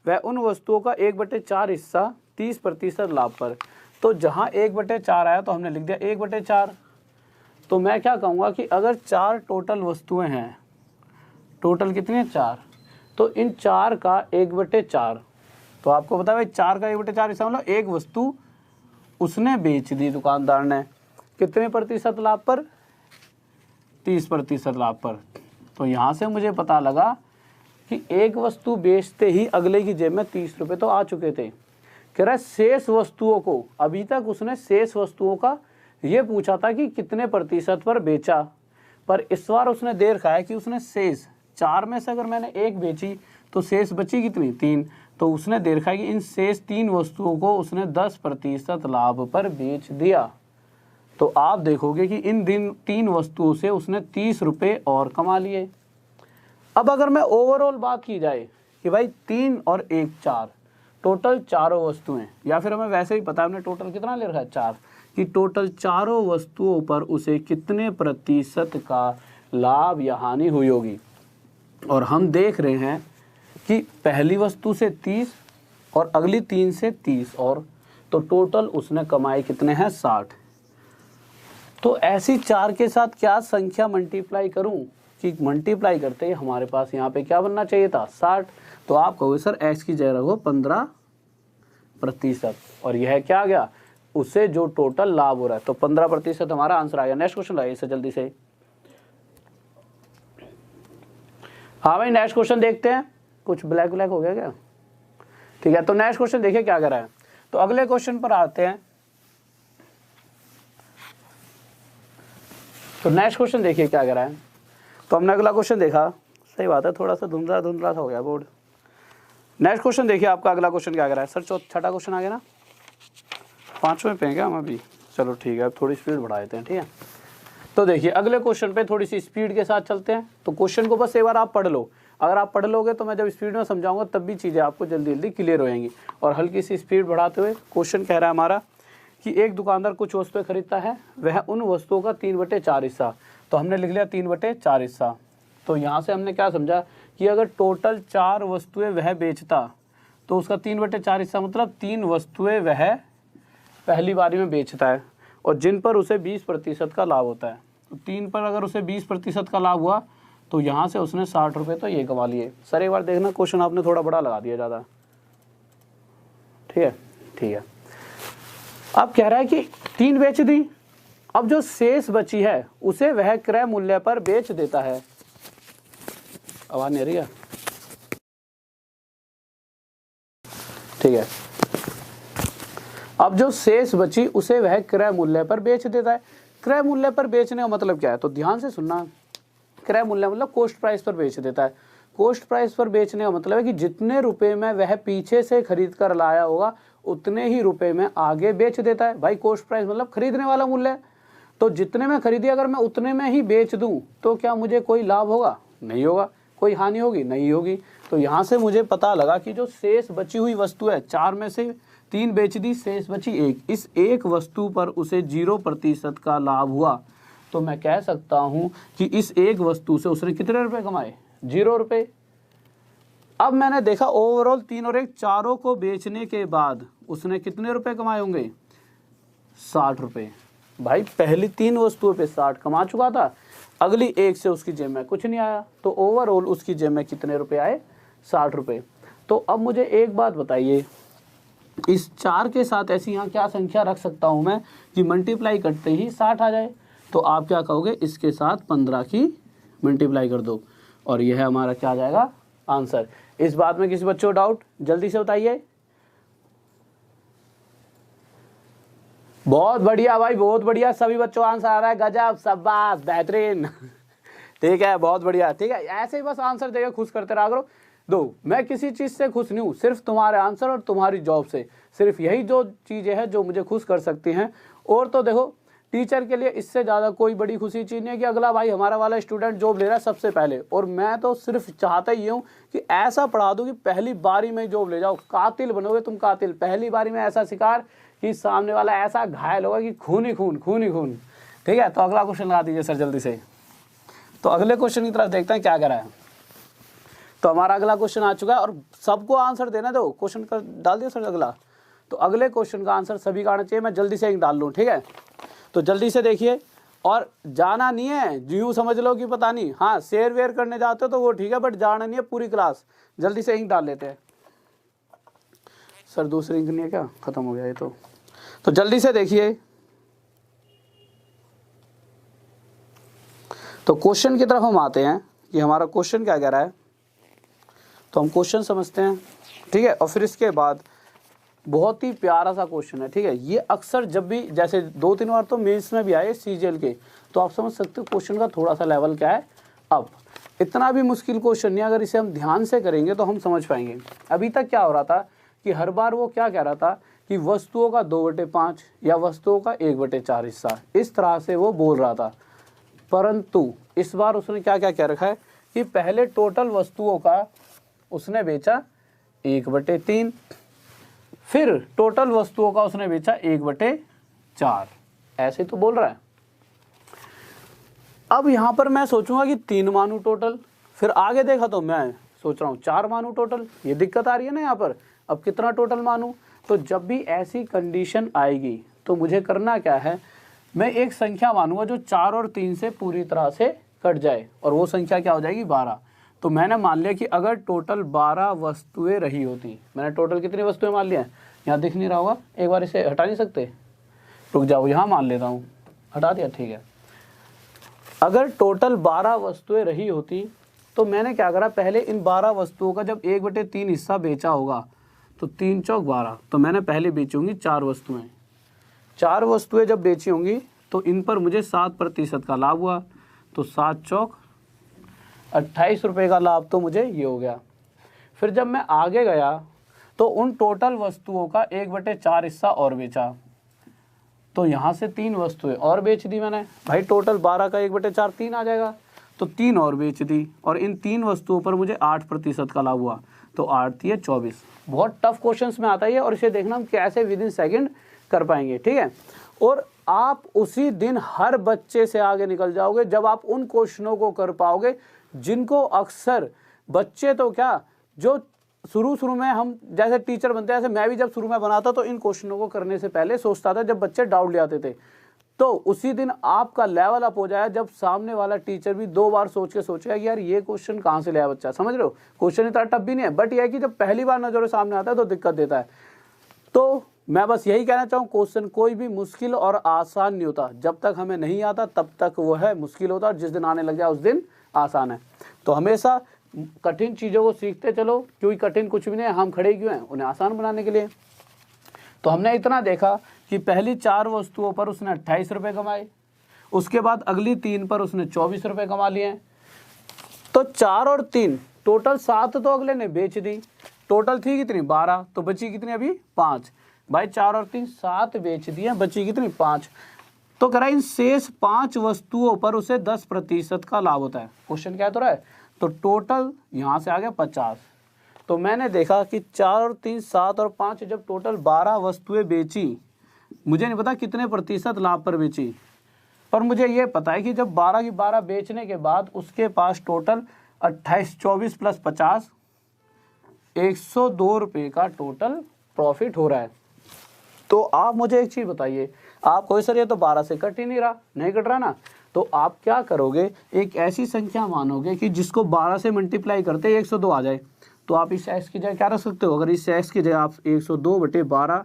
वह उन वस्तुओं का 1/4 हिस्सा 30% लाभ पर। तो जहाँ 1/4 आया तो हमने लिख दिया 1/4। तो मैं क्या कहूँगा कि अगर 4 टोटल वस्तुएं हैं, टोटल कितनी है 4, तो इन 4 का 1/4, तो आपको पता है भाई 4 का 1/4 हिस्सा मतलब एक वस्तु उसने बेच दी दुकानदार ने, कितने प्रतिशत लाभ पर, 30% लाभ पर। तो यहाँ से मुझे पता लगा कि एक वस्तु बेचते ही अगले की जेब में 30 रुपये तो आ चुके थे। कह रहा है शेष वस्तुओं को, अभी तक उसने शेष वस्तुओं का ये पूछा था कि कितने प्रतिशत पर बेचा, पर इस बार उसने दे रखा है कि उसने शेष 4 में से अगर मैंने 1 बेची तो शेष बची कितनी 3, तो उसने दे रखा है कि इन शेष 3 वस्तुओं को उसने 10% लाभ पर बेच दिया। तो आप देखोगे कि इन 3 वस्तुओं से उसने 30 रुपये और कमा लिए। अब अगर मैं ओवरऑल बात की जाए कि भाई 3 और 1 4, टोटल चारों वस्तुएं, या फिर हमें वैसे ही पता है हमने टोटल कितना ले रखा है 4, कि टोटल चारों वस्तुओं पर उसे कितने प्रतिशत का लाभ या हानि हुई होगी। और हम देख रहे हैं कि पहली वस्तु से 30 और अगली 3 से 30 और, तो टोटल उसने कमाए कितने हैं 60। तो ऐसी 4 के साथ क्या संख्या मल्टीप्लाई करूं कि मल्टीप्लाई करते ही हमारे पास यहाँ पे क्या बनना चाहिए था 60। तो आप कहोगे सर x की जगह रखो 15%, और यह क्या आ गया उससे जो टोटल लाभ हो रहा है, तो 15% हमारा आंसर आ गया। नेक्स्ट क्वेश्चन लाइए इसे जल्दी से। हाँ भाई नेक्स्ट क्वेश्चन देखते हैं, कुछ ब्लैक ब्लैक हो गया क्या, ठीक है। तो नेक्स्ट क्वेश्चन देखिए क्या कर रहा है। तो अगले क्वेश्चन पर आते हैं। तो नेक्स्ट क्वेश्चन देखिए क्या कर रहा है। तो हमने अगला क्वेश्चन देखा, सही बात है, थोड़ा सा धुंधला धुंधला सा हो गया बोर्ड। नेक्स्ट क्वेश्चन देखिए आपका अगला क्वेश्चन क्या कर रहा है। सर छठा क्वेश्चन आ गया ना, 5वें पे हैं क्या हम अभी, चलो ठीक है, अब थोड़ी स्पीड बढ़ा देते हैं, ठीक है। तो देखिए अगले क्वेश्चन पे थोड़ी सी स्पीड के साथ चलते हैं। तो क्वेश्चन को बस एक बार आप पढ़ लो, अगर आप पढ़ लोगे तो मैं जब स्पीड में समझाऊंगा तब भी चीज़ें आपको जल्दी जल्दी क्लियर हो जाएंगी। और हल्की सी स्पीड बढ़ाते हुए क्वेश्चन कह रहा है हमारा कि एक दुकानदार कुछ वस्तुएं खरीदता है, वह उन वस्तुओं का 3/4 हिस्सा, तो हमने लिख लिया 3/4 हिस्सा। तो यहाँ से हमने क्या समझा कि अगर टोटल 4 वस्तुएं वह बेचता तो उसका 3/4 हिस्सा मतलब 3 वस्तुएं वह पहली बारी में बेचता है और जिन पर उसे 20% का लाभ होता है। तो 3 पर अगर उसे 20% का लाभ हुआ तो यहाँ से उसने 60 रुपये तो ये कमा लिए। सर एक बार देखना क्वेश्चन आपने थोड़ा बड़ा लगा दिया ज़्यादा, ठीक है ठीक है। अब कह रहा है कि 3 बेच दी, अब जो शेष बची है उसे वह क्रय मूल्य पर बेच देता है। आवाज नहीं आ रही है, ठीक है। अब जो शेष बची उसे वह क्रय मूल्य पर बेच देता है। क्रय मूल्य पर बेचने का मतलब क्या है, तो ध्यान से सुनना। क्रय मूल्य मतलब कॉस्ट प्राइस पर बेच देता है। कॉस्ट प्राइस पर बेचने का मतलब है कि जितने रुपए में वह पीछे से खरीद कर लाया होगा उतने ही रुपए में आगे बेच देता है। भाई कॉस्ट प्राइस मतलब खरीदने वाला मूल्य, तो जितने में खरीदी अगर मैं उतने में ही बेच दूं तो क्या मुझे कोई लाभ होगा, नहीं होगा। कोई हानि होगी, नहीं होगी। तो यहाँ से मुझे पता लगा कि जो शेष बची हुई वस्तु है, 4 में से 3 बेच दी, शेष बची 1, इस एक वस्तु पर उसे 0% का लाभ हुआ। तो मैं कह सकता हूँ कि इस एक वस्तु से उसने कितने रुपए कमाए, 0 रुपये। अब मैंने देखा ओवरऑल 3 और 1 चारों को बेचने के बाद उसने कितने रुपए कमाए होंगे, 60 रुपए। भाई पहली 3 वस्तुओं पे 60 कमा चुका था, अगली एक से उसकी जेब में कुछ नहीं आया, तो ओवरऑल उसकी जेब में कितने रुपए आए, 60 रुपए। तो अब मुझे एक बात बताइए, इस 4 के साथ ऐसी यहाँ क्या संख्या रख सकता हूँ मैं कि मल्टीप्लाई करते ही 60 आ जाए। तो आप क्या कहोगे, इसके साथ 15 की मल्टीप्लाई कर दो और यह हमारा क्या आ जाएगा, आंसर। इस बात में किसी बच्चों को डाउट, जल्दी से बताइए। बहुत बढ़िया भाई, बहुत बढ़िया, सभी बच्चों आंसर आ रहा है, गजब, शाबाश, बेहतरीन। ठीक है, बहुत बढ़िया। ठीक है, ऐसे ही बस आंसर देकर खुश करते रहा करो। दो, मैं किसी चीज से खुश नहीं हूँ, सिर्फ तुम्हारे आंसर और तुम्हारी जॉब से, सिर्फ यही जो चीजें हैं जो मुझे खुश कर सकती हैं। और तो देखो, टीचर के लिए इससे ज़्यादा कोई बड़ी खुशी चीज़ नहीं है कि अगला भाई हमारा वाला स्टूडेंट जॉब ले रहा है सबसे पहले, और मैं तो सिर्फ चाहता ही हूँ कि ऐसा पढ़ा दूँ कि पहली बारी में जॉब ले जाओ। कातिल बनोगे तुम, कातिल, पहली बारी में ऐसा शिकार कि सामने वाला ऐसा घायल होगा कि खून ही खून, खून ही खून। ठीक है, तो अगला क्वेश्चन लगा दीजिए सर जल्दी से। तो अगले क्वेश्चन की तरफ देखते हैं क्या करा है। तो हमारा अगला क्वेश्चन आ चुका है और सबको आंसर देना दो। क्वेश्चन का डाल दिया सर अगला, तो अगले क्वेश्चन का आंसर सभी का आना चाहिए। मैं जल्दी से एक डाल लूँ, ठीक है, तो जल्दी से देखिए और जाना नहीं है, यूँ समझ लो कि पता नहीं, हाँ शेयर वेयर करने जाते हो तो वो ठीक है, बट जाना नहीं है पूरी क्लास। जल्दी से इंक डाल लेते हैं। सर दूसरी इंक नहीं है क्या, खत्म हो गया ये तो जल्दी से देखिए। तो क्वेश्चन की तरफ हम आते हैं कि हमारा क्वेश्चन क्या कह रहा है। तो हम क्वेश्चन समझते हैं, ठीक है, और फिर इसके बाद बहुत ही प्यारा सा क्वेश्चन है। ठीक है, ये अक्सर जब भी जैसे 2-3 बार तो मेंस में भी आए सीजीएल के, तो आप समझ सकते हो क्वेश्चन का थोड़ा सा लेवल क्या है। अब इतना भी मुश्किल क्वेश्चन नहीं, अगर इसे हम ध्यान से करेंगे तो हम समझ पाएंगे। अभी तक क्या हो रहा था कि हर बार वो क्या कह रहा था कि वस्तुओं का 2/5 या वस्तुओं का 1/4 हिस्सा, इस तरह से वो बोल रहा था। परंतु इस बार उसने क्या क्या कह रखा है कि पहले टोटल वस्तुओं का उसने बेचा 1/3, फिर टोटल वस्तुओं का उसने बेचा 1/4, ऐसे तो बोल रहा है। अब यहां पर मैं सोचूंगा कि 3 मानू टोटल, फिर आगे देखा तो मैं सोच रहा हूं 4 मानू टोटल, ये दिक्कत आ रही है ना यहाँ पर। अब कितना टोटल मानू, तो जब भी ऐसी कंडीशन आएगी तो मुझे करना क्या है, मैं एक संख्या मानूंगा जो 4 और 3 से पूरी तरह से कट जाए, और वो संख्या क्या हो जाएगी, 12। तो मैंने मान लिया कि अगर टोटल 12 वस्तुएं रही होती, मैंने टोटल कितनी वस्तुएं मान लिया, यहाँ दिख नहीं रहा होगा, एक बार इसे हटा नहीं सकते, रुक जाओ, यहाँ मान लेता हूँ, हटा दिया, ठीक है। अगर टोटल 12 वस्तुएं रही होती तो मैंने क्या करा, पहले इन 12 वस्तुओं का जब 1/3 हिस्सा बेचा होगा तो 3 चौक 12, तो मैंने पहले बेची होंगी 4 वस्तुएं। 4 वस्तुएं जब बेची होंगी तो इन पर मुझे 7% का लाभ हुआ, तो 7 चौक 28 रुपये का लाभ तो मुझे ये हो गया। फिर जब मैं आगे गया तो उन टोटल वस्तुओं का 1/4 हिस्सा और बेचा, तो यहाँ से 3 वस्तुएं और बेच दी मैंने। भाई टोटल 12 का 1/4 3 आ जाएगा, तो 3 और बेच दी, और इन 3 वस्तुओं पर मुझे 8% का लाभ हुआ, तो 8 ये 24। बहुत टफ क्वेश्चंस में आता है और इसे देखना हम कैसे विद इन सेकेंड कर पाएंगे, ठीक है। और आप उसी दिन हर बच्चे से आगे निकल जाओगे जब आप उन क्वेश्चनों को कर पाओगे जिनको अक्सर बच्चे तो क्या, जो शुरू में हम जैसे टीचर बनते हैं, ऐसे मैं भी जब शुरू में बनाता तो इन क्वेश्चनों को करने से पहले सोचता था जब बच्चे डाउट ले आते थे। तो उसी दिन आपका लेवल अप हो जाए जब सामने वाला टीचर भी 2 बार सोच के सोचेगा कि यार ये क्वेश्चन कहाँ से लाया बच्चा, समझ रहे हो। क्वेश्चन इतना टफ भी नहीं है, बट यह है कि जब पहली बार नजर सामने आता है तो दिक्कत देता है। तो मैं बस यही कहना चाहूँ, क्वेश्चन कोई भी मुश्किल और आसान नहीं होता, जब तक हमें नहीं आता तब तक वो है मुश्किल होता, और जिस दिन आने लग जाए उस दिन आसान है। तो हमेशा कठिन चीज़ों को सीखते चलो, क्योंकि कठिन कुछ भी नहीं है, हम खड़े क्यों हैं उन्हें आसान बनाने के लिए। तो हमने इतना देखा कि पहली 4 वस्तुओं पर उसने 28 रुपये कमाए, उसके बाद अगली 3 पर उसने 24 रुपये कमा लिए। तो 4 और 3 टोटल 7 तो अगले ने बेच दी, टोटल थी कितनी 12, तो बची कितनी अभी 5। भाई 4 और 3 7 बेच दिए, बची कितनी 5। तो कह रहा है इन शेष 5 वस्तुओं पर उसे 10% का लाभ होता है। क्वेश्चन क्या तो रहा है, तो टोटल यहाँ से आ गया 50। तो मैंने देखा कि 4 और 3 7 और 5 जब टोटल 12 वस्तुएं बेची, मुझे नहीं पता कितने प्रतिशत लाभ पर बेची, पर मुझे ये पता है कि जब 12 की 12 बेचने के बाद उसके पास टोटल 28, 24 + 50 102 रुपये का टोटल प्रॉफिट हो रहा है। तो आप मुझे एक चीज़ बताइए, आप कोई सर ये तो 12 से कट ही नहीं रहा, नहीं कट रहा ना, तो आप क्या करोगे, एक ऐसी संख्या मानोगे कि जिसको 12 से मल्टीप्लाई करते 102 आ जाए। तो आप इस x की जगह क्या रख सकते हो, अगर इस x की जगह आप 102/12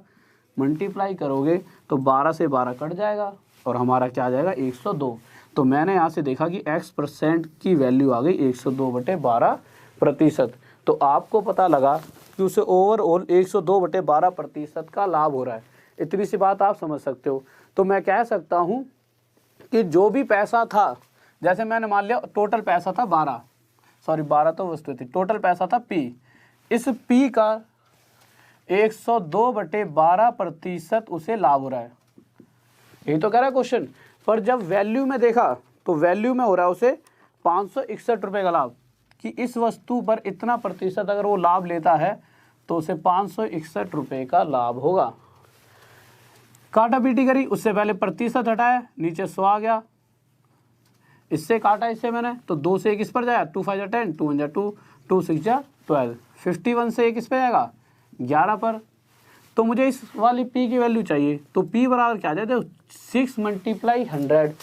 मल्टीप्लाई करोगे तो 12 से 12 कट जाएगा और हमारा क्या आ जाएगा 102। तो मैंने यहाँ से देखा कि x% की वैल्यू आ गई 102/12%। तो आपको पता लगा कि उसे ओवरऑल 102/12% का लाभ हो रहा है। इतनी सी बात आप समझ सकते हो। तो मैं कह सकता हूँ कि जो भी पैसा था, जैसे मैंने मान लिया टोटल पैसा था 12 तो वस्तु थी, टोटल पैसा था P, इस P का 102/12% उसे लाभ हो रहा है, यही तो कह रहा है क्वेश्चन। पर जब वैल्यू में देखा तो वैल्यू में हो रहा है उसे 561 रुपये का लाभ, कि इस वस्तु पर इतना प्रतिशत अगर वो लाभ लेता है तो उसे 561 रुपये का लाभ होगा। काटा पीटी करी, उससे पहले प्रतिशत हटाया, नीचे 100 आ गया, इससे काटा इससे मैंने, तो 2 से 1 इस पर जाएगा, 2 5 जा 10, 2 1 जा 2, 2 6 जा 12, 51 से 1 इस पर जाएगा 11 पर। तो मुझे इस वाली P की वैल्यू चाहिए, तो P बराबर क्या जाए, 6 × 100,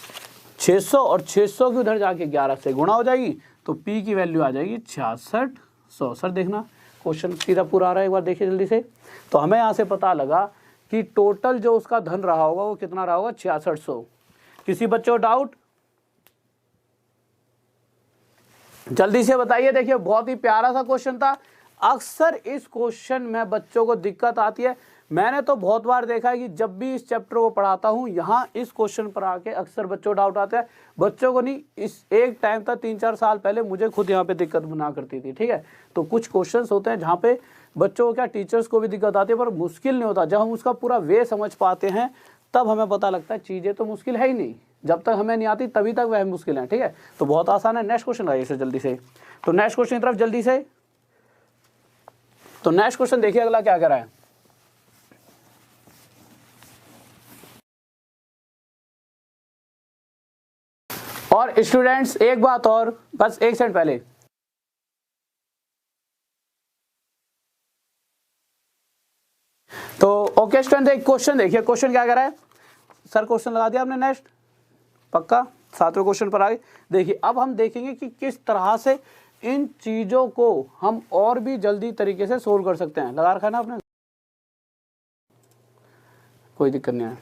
600 और 600 की उधर जाके 11 से गुणा हो जाएगी, तो P की वैल्यू आ जाएगी 6600। सर देखना क्वेश्चन सीधा पूरा आ रहा है, एक बार देखिए जल्दी से। तो हमें यहाँ से पता लगा कि टोटल जो उसका धन रहा होगा वो कितना रहा होगा 6600। किसी बच्चे को डाउट, जल्दी से बताइए। देखिए बहुत ही प्यारा सा क्वेश्चन था। अक्सर इस क्वेश्चन में बच्चों को दिक्कत आती है, मैंने तो बहुत बार देखा है कि जब भी इस चैप्टर को पढ़ाता हूँ यहाँ इस क्वेश्चन पर आके अक्सर बच्चों को डाउट आता है। बच्चों को नहीं, इस एक टाइम था 3-4 साल पहले मुझे खुद यहाँ पे दिक्कत बना करती थी, ठीक है। तो कुछ क्वेश्चंस होते हैं जहाँ पे बच्चों को क्या, टीचर्स को भी दिक्कत आती है, पर मुश्किल नहीं होता। जब हम उसका पूरा वे समझ पाते हैं तब हमें पता लगता है चीज़ें तो मुश्किल है ही नहीं, जब तक हमें नहीं आती तभी तक वह मुश्किल है, ठीक है। तो बहुत आसान है। नेक्स्ट क्वेश्चन आइए इसे जल्दी से। तो नेक्स्ट क्वेश्चन की तरफ जल्दी से। तो नेक्स्ट क्वेश्चन देखिए अगला क्या कर रहा है। और स्टूडेंट्स एक बात और, बस एक सेकंड पहले, तो ओके स्टूडेंट एक क्वेश्चन देखिए, क्वेश्चन क्या कर रहा है। सर क्वेश्चन लगा दिया आपने, नेक्स्ट पक्का 7वें क्वेश्चन पर आगे। देखिए अब हम देखेंगे कि किस तरह से इन चीजों को हम और भी जल्दी तरीके से सोल्व कर सकते हैं। लगा रखा है ना आपने, कोई दिक्कत नहीं है।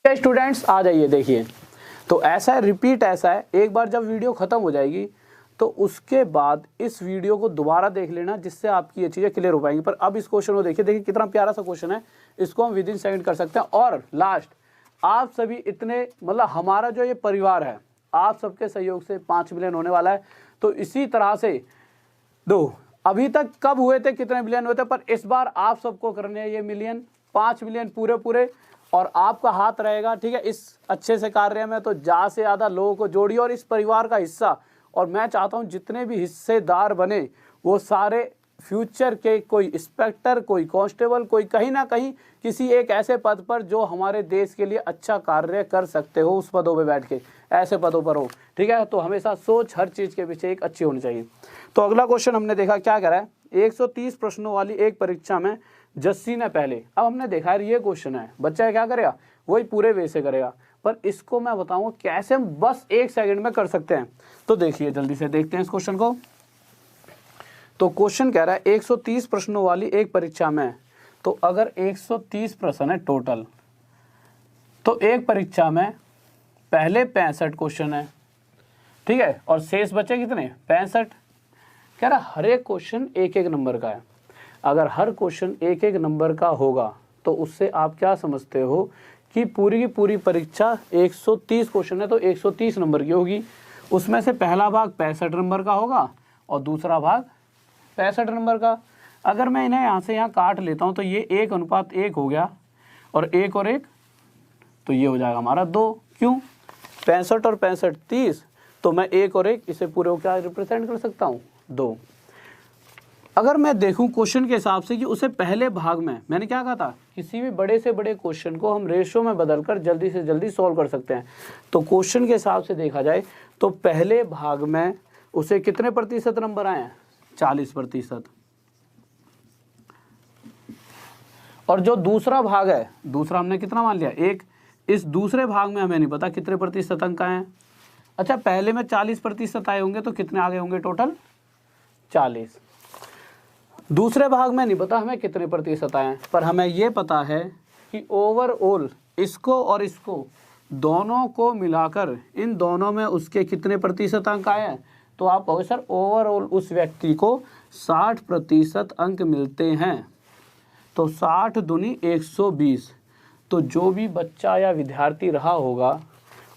स्टूडेंट्स आ जाइए। देखिए तो ऐसा है, रिपीट ऐसा है, एक बार जब वीडियो खत्म हो जाएगी तो उसके बाद इस वीडियो को दोबारा देख लेना, जिससे आपकी ये चीजें क्लियर हो पाएंगी। पर अब इस क्वेश्चन को देखिए, देखिए कितना प्यारा सा क्वेश्चन है, इसको हम विदिन सेकंड कर सकते हैं। और लास्ट, आप सभी इतने, मतलब हमारा जो ये परिवार है, आप सबके सहयोग से 5 मिलियन होने वाला है। तो इसी तरह से दो, अभी तक कब हुए थे, कितने मिलियन हुए थे, पर इस बार आप सबको करने हैं ये मिलियन, 5 मिलियन पूरे पूरे, और आपका हाथ रहेगा, ठीक है, इस अच्छे से कार्य में। तो ज़्यादा से ज़्यादा लोगों को जोड़िए और इस परिवार का हिस्सा, और मैं चाहता हूं जितने भी हिस्सेदार बने वो सारे फ्यूचर के, कोई इंस्पेक्टर, कोई कांस्टेबल, कोई कहीं ना कहीं किसी एक ऐसे पद पर जो हमारे देश के लिए अच्छा कार्य कर सकते हो, उस पदों पे बैठ के ऐसे पदों पर हो, ठीक है। तो हमेशा सोच हर चीज़ के पीछे एक अच्छी होनी चाहिए। तो अगला क्वेश्चन हमने देखा क्या करा है, 130 प्रश्नों वाली एक परीक्षा में जस्सी ने पहले। अब हमने देखा है ये क्वेश्चन है, बच्चा क्या करेगा, वही पूरे वे से करेगा, पर इसको मैं बताऊंगा कैसे हम बस 1 सेकंड में कर सकते हैं। तो देखिए जल्दी से देखते हैं इस क्वेश्चन को। तो क्वेश्चन कह रहा है 130 प्रश्नों वाली एक परीक्षा में, तो अगर 130 प्रश्न है टोटल, तो एक परीक्षा में पहले 65 क्वेश्चन है, ठीक है, और शेष बचे कितने 65। कह रहा हर एक क्वेश्चन 1-1 नंबर का है। अगर हर क्वेश्चन 1-1 नंबर का होगा तो उससे आप क्या समझते हो कि पूरी की पूरी परीक्षा 130 क्वेश्चन है तो 130 नंबर की होगी। उसमें से पहला भाग 65 नंबर का होगा और दूसरा भाग 65 नंबर का। अगर मैं इन्हें यहाँ से यहाँ काट लेता हूँ तो ये 1:1 हो गया, और 1 और 1 तो ये हो जाएगा हमारा 2। क्यों, 65 और 65 30, तो मैं 1 और 1 इसे पूरे को क्या रिप्रेजेंट कर सकता हूँ 2। अगर मैं देखूं क्वेश्चन के हिसाब से कि उसे पहले भाग में मैंने क्या कहा था, किसी भी बड़े से बड़े क्वेश्चन को हम रेशो में बदलकर जल्दी से जल्दी सॉल्व कर सकते हैं। तो क्वेश्चन के हिसाब से देखा जाए तो पहले भाग में उसे कितने प्रतिशत नंबर आए हैं? 40%। और जो दूसरा भाग है, दूसरा हमने कितना मान लिया? 1। इस दूसरे भाग में हमें नहीं पता कितने प्रतिशत अंक आए हैं। अच्छा, पहले में 40% आए होंगे तो कितने आ गए होंगे टोटल? 40। दूसरे भाग में नहीं पता हमें कितने प्रतिशत आए हैं, पर हमें ये पता है कि ओवरऑल इसको और इसको दोनों को मिलाकर इन दोनों में उसके कितने प्रतिशत अंक आए हैं। तो आप कहोगे सर ओवरऑल उस व्यक्ति को 60% अंक मिलते हैं। तो 60 दूनी 120। तो जो भी बच्चा या विद्यार्थी रहा होगा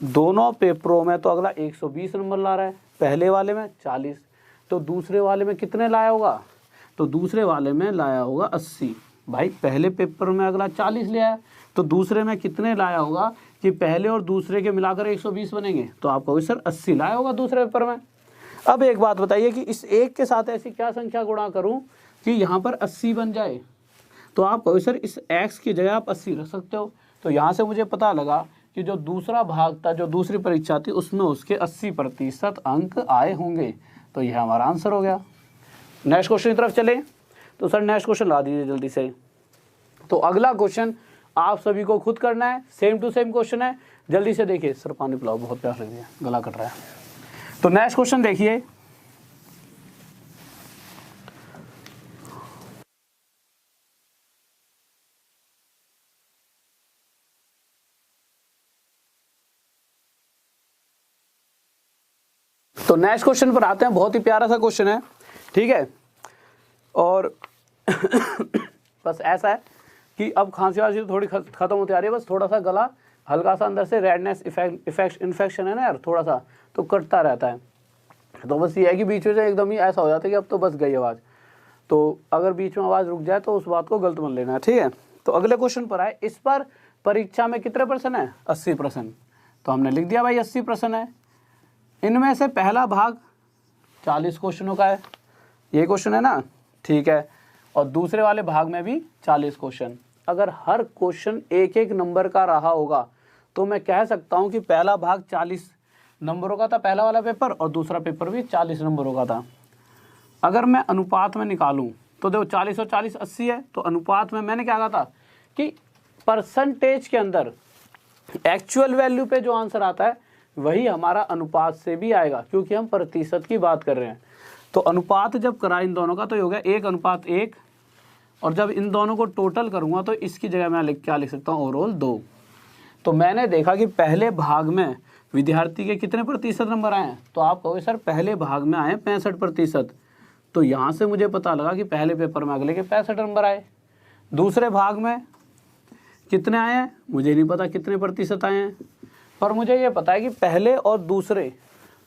दोनों पेपरों में, तो अगला 120 नंबर ला रहा है, पहले वाले में 40, तो दूसरे वाले में कितने लाया होगा? तो दूसरे वाले में लाया होगा 80। भाई पहले पेपर में अगला 40 ले आया, तो दूसरे में कितने लाया होगा कि पहले और दूसरे के मिलाकर 120 बनेंगे? तो आप कहोगे सर 80 लाया होगा दूसरे पेपर में। अब एक बात बताइए कि इस एक के साथ ऐसी क्या संख्या गुणा करूं कि यहाँ पर 80 बन जाए? तो आप कहोगे सर इस x की जगह आप 80 रख सकते हो। तो यहाँ से मुझे पता लगा कि जो दूसरा भाग था, जो दूसरी परीक्षा थी, उसमें उसके 80% अंक आए होंगे। तो यह हमारा आंसर हो गया। नेक्स्ट क्वेश्चन की तरफ चले। तो सर नेक्स्ट क्वेश्चन ला दीजिए जल्दी से। तो अगला क्वेश्चन आप सभी को खुद करना है, सेम टू सेम क्वेश्चन है। जल्दी से देखिए। सर पानी पिलाओ, बहुत प्यास लग रही है, गला कट रहा है। तो नेक्स्ट क्वेश्चन देखिए। तो नेक्स्ट क्वेश्चन पर आते हैं। बहुत ही प्यारा सा क्वेश्चन है, ठीक है। और बस ऐसा है कि अब खांसी वासी थोड़ी खत्म होती आ रही है, बस थोड़ा सा गला हल्का सा अंदर से रेडनेस इन्फेक्शन है ना यार, थोड़ा सा तो कटता रहता है। तो बस ये है कि बीच में से एकदम ही ऐसा हो जाता है कि अब तो बस गई आवाज़। तो अगर बीच में आवाज़ रुक जाए तो उस बात को गलत मान लेना है, ठीक है। तो अगले क्वेश्चन पर आए। इस पर परीक्षा में कितने % है? 80%। तो हमने लिख दिया भाई 80% है। इनमें से पहला भाग 40 क्वेश्चनों का है, ये क्वेश्चन है ना, ठीक है। और दूसरे वाले भाग में भी 40 क्वेश्चन। अगर हर क्वेश्चन एक एक नंबर का रहा होगा तो मैं कह सकता हूं कि पहला भाग 40 नंबरों का था, पहला वाला पेपर, और दूसरा पेपर भी 40 नंबरों का था। अगर मैं अनुपात में निकालूं तो देखो 40 और 40 80 है। तो अनुपात में मैंने क्या कहा था कि परसेंटेज के अंदर एक्चुअल वैल्यू पे जो आंसर आता है वही हमारा अनुपात से भी आएगा, क्योंकि हम प्रतिशत की बात कर रहे हैं। तो अनुपात जब करा इन दोनों का तो ये हो गया 1:1, और जब इन दोनों को टोटल करूंगा तो इसकी जगह मैं क्या लिख सकता हूँ? ओवरऑल 2। तो मैंने देखा कि पहले भाग में विद्यार्थी के कितने प्रतिशत नंबर आए हैं? तो आप कहोगे सर पहले भाग में आए 65%। तो यहाँ से मुझे पता लगा कि पहले पेपर में अगले के 65 नंबर आए। दूसरे भाग में कितने आए हैं मुझे नहीं पता कितने प्रतिशत आए हैं, पर मुझे ये पता है कि पहले और दूसरे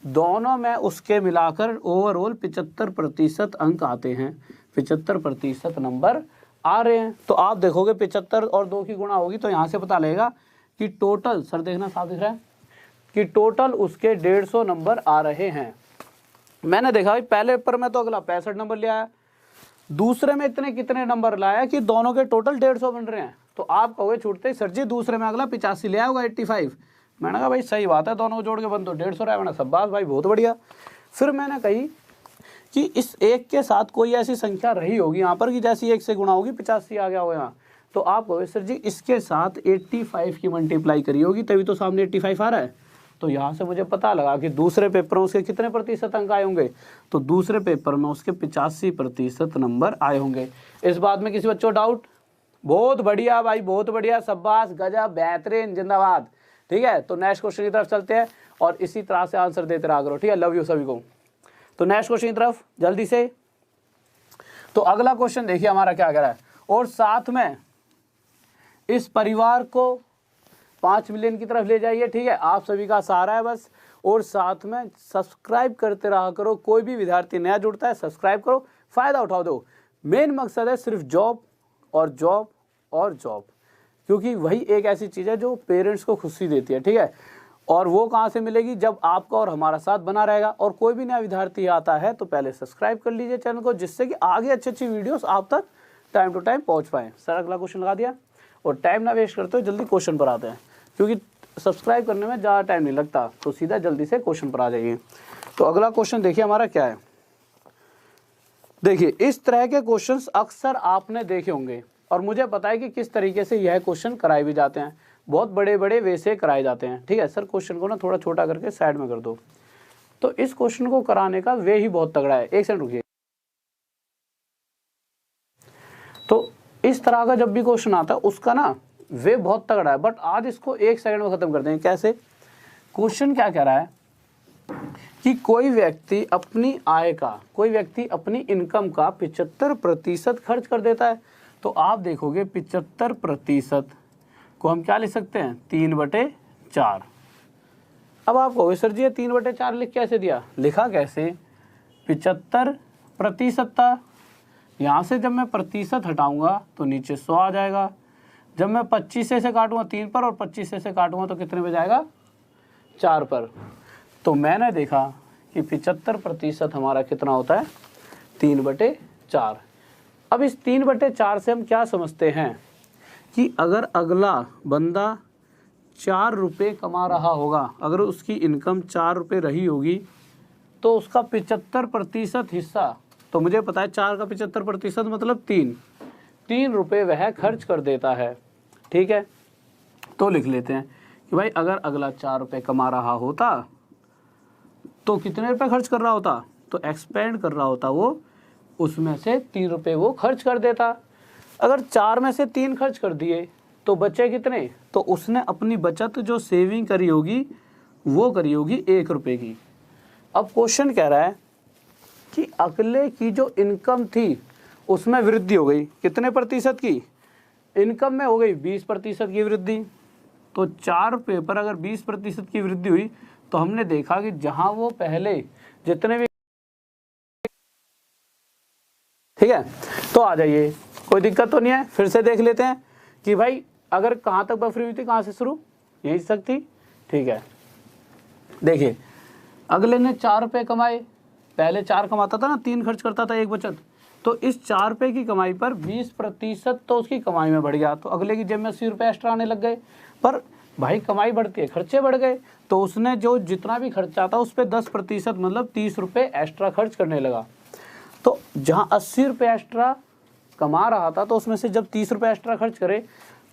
दोनों में उसके मिलाकर ओवरऑल 75% अंक आते हैं, 75% नंबर आ रहे हैं। तो आप देखोगे 75 और 2 की गुणा होगी तो यहाँ से पता लगेगा कि टोटल, सर देखना साफ दिख रहा है, कि टोटल उसके 150 नंबर आ रहे हैं। मैंने देखा भाई पहले पेपर में तो अगला 65 नंबर ले आया, दूसरे में इतने कितने नंबर लाया कि दोनों के टोटल 150 बन रहे हैं। तो आप कहोगे छूटते ही सर जी दूसरे में अगला 85 ले आया होगा, 85। मैंने कहा भाई सही बात है, दोनों को जोड़ के बन तो 150 रहा है। मैंने सब बात भाई बहुत बढ़िया। फिर मैंने कही कि इस एक के साथ कोई ऐसी संख्या रही होगी यहाँ पर कि जैसी 1 से गुणा होगी 85 आ गया होगा यहाँ। तो आप कहोगे सर जी इसके साथ 85 की मल्टीप्लाई करी होगी तभी तो सामने 85 आ रहा है। तो यहाँ से मुझे पता लगा कि दूसरे पेपर में उसके कितने प्रतिशत अंक आए होंगे? तो दूसरे पेपर में उसके 85% नंबर आए होंगे। इस बात में किसी बच्चों डाउट? बहुत बढ़िया भाई, बहुत बढ़िया, शाबाश, गजब, बेहतरीन, जिंदाबाद। ठीक है, तो नेक्स्ट क्वेश्चन की तरफ चलते हैं और इसी तरह से आंसर देते रहा करो, ठीक है। लव यू सभी को। तो नेक्स्ट क्वेश्चन की तरफ जल्दी से। तो अगला क्वेश्चन देखिए हमारा क्या कह रहा है, और साथ में इस परिवार को 5 मिलियन की तरफ ले जाइए, ठीक है। आप सभी का सहारा है बस, और साथ में सब्सक्राइब करते रहा करो। कोई भी विद्यार्थी नया जुड़ता है सब्सक्राइब करो, फायदा उठाओ दो। मेन मकसद है सिर्फ जॉब और जॉब और जॉब, क्योंकि वही एक ऐसी चीज़ है जो पेरेंट्स को खुशी देती है, ठीक है। और वो कहाँ से मिलेगी? जब आपका और हमारा साथ बना रहेगा। और कोई भी नया विद्यार्थी आता है तो पहले सब्सक्राइब कर लीजिए चैनल को, जिससे कि आगे अच्छी अच्छी वीडियोस आप तक टाइम टू टाइम पहुँच पाएँ। सर अगला क्वेश्चन लगा दिया, और टाइम ना वेस्ट करते हो, जल्दी क्वेश्चन पर आते हैं, क्योंकि सब्सक्राइब करने में ज़्यादा टाइम नहीं लगता, तो सीधा जल्दी से क्वेश्चन पर आ जाइए। तो अगला क्वेश्चन देखिए हमारा क्या है। देखिए इस तरह के क्वेश्चंस अक्सर आपने देखे होंगे और मुझे पता है कि किस तरीके से यह क्वेश्चन कराए भी जाते हैं, बहुत बड़े बड़े वे से कराए जाते हैं। ठीक है सर, क्वेश्चन को ना थोड़ा छोटा करके साइड में कर दो। तो इस क्वेश्चन को कराने का वे ही बहुत तगड़ा है। एक सेकंड रुकिए। तो इस तरह का जब भी क्वेश्चन आता है उसका ना वे बहुत तगड़ा है, बट आज इसको एक सेकंड में खत्म कर देंगे। कैसे? क्वेश्चन क्या कह रहा है कि कोई व्यक्ति अपनी इनकम का 75% खर्च कर देता है। तो आप देखोगे 75% को हम क्या लिख सकते हैं, 3/4। अब आप कहोगे सर जी ये 3/4 लिख कैसे दिया? लिखा कैसे, 75% था, यहाँ से जब मैं प्रतिशत हटाऊंगा तो नीचे 100 आ जाएगा। जब मैं 25 से काटूंगा 3 पर और 25 से काटूंगा तो कितने पे जाएगा, 4 पर। तो मैंने देखा कि 75% हमारा कितना होता है, 3/4। अब इस 3/4 से हम क्या समझते हैं कि अगर अगला बंदा 4 रुपये कमा रहा होगा, अगर उसकी इनकम 4 रुपये रही होगी, तो उसका 75% हिस्सा, तो मुझे पता है 4 का 75% मतलब 3 रुपये वह खर्च कर देता है। ठीक है, तो लिख लेते हैं कि भाई अगर अगला 4 रुपये कमा रहा होता तो कितने रुपये खर्च कर रहा होता, तो एक्सपेंड कर रहा होता वो, उसमें से 3 रुपये वो खर्च कर देता। अगर 4 में से 3 खर्च कर दिए तो बचे कितने, तो उसने अपनी बचत जो सेविंग करी होगी वो करी होगी 1 रुपये की। अब क्वेश्चन कह रहा है कि अगले की जो इनकम थी उसमें वृद्धि हो गई, कितने प्रतिशत की, इनकम में हो गई 20% की वृद्धि। तो 4 रुपये पर अगर 20% की वृद्धि हुई तो हमने देखा कि जहां वो पहले जितने भी, ठीक है, तो आ जाइए, कोई दिक्कत तो नहीं है। फिर से देख लेते हैं कि भाई अगर कहाँ तक बफरी हुई थी, कहाँ से शुरू, यहीं तक थी। ठीक है, देखिए अगले ने 4 रुपये कमाए, पहले 4 कमाता था ना, 3 खर्च करता था, 1 बचत। तो इस 4 रुपये की कमाई पर 20% तो उसकी कमाई में बढ़ गया, तो अगले की जेब में 80 रुपये एक्स्ट्रा आने लग गए। पर भाई कमाई बढ़ती है, खर्चे बढ़ गए, तो उसने जो जितना भी खर्चा था उस पर 10% मतलब 30 रुपये एक्स्ट्रा खर्च करने लगा। तो जहाँ 80 रुपये एक्स्ट्रा कमा रहा था तो उसमें से जब 30 रुपये एक्स्ट्रा खर्च करे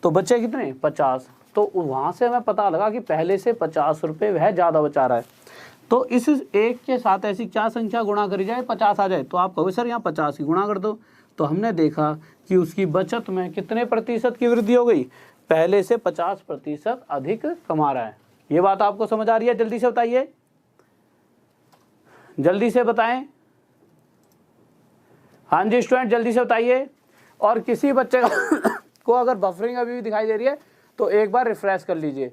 तो बचे कितने, 50। तो वहाँ से हमें पता लगा कि पहले से 50 रुपये वह ज़्यादा बचा रहा है। तो इस एक के साथ ऐसी क्या संख्या गुणा करी जाए, 50 आ जाए। तो आप कहोगे सर यहाँ 50 की गुणा कर दो। तो हमने देखा कि उसकी बचत में कितने प्रतिशत की वृद्धि हो गई, पहले से 50% अधिक कमा रहा है। ये बात आपको समझ आ रही है? जल्दी से बताइए, जल्दी से बताएं। हाँ जी स्टूडेंट जल्दी से बताइए। और किसी बच्चे को अगर बफरिंग अभी भी दिखाई दे रही है तो एक बार रिफ्रेश कर लीजिए,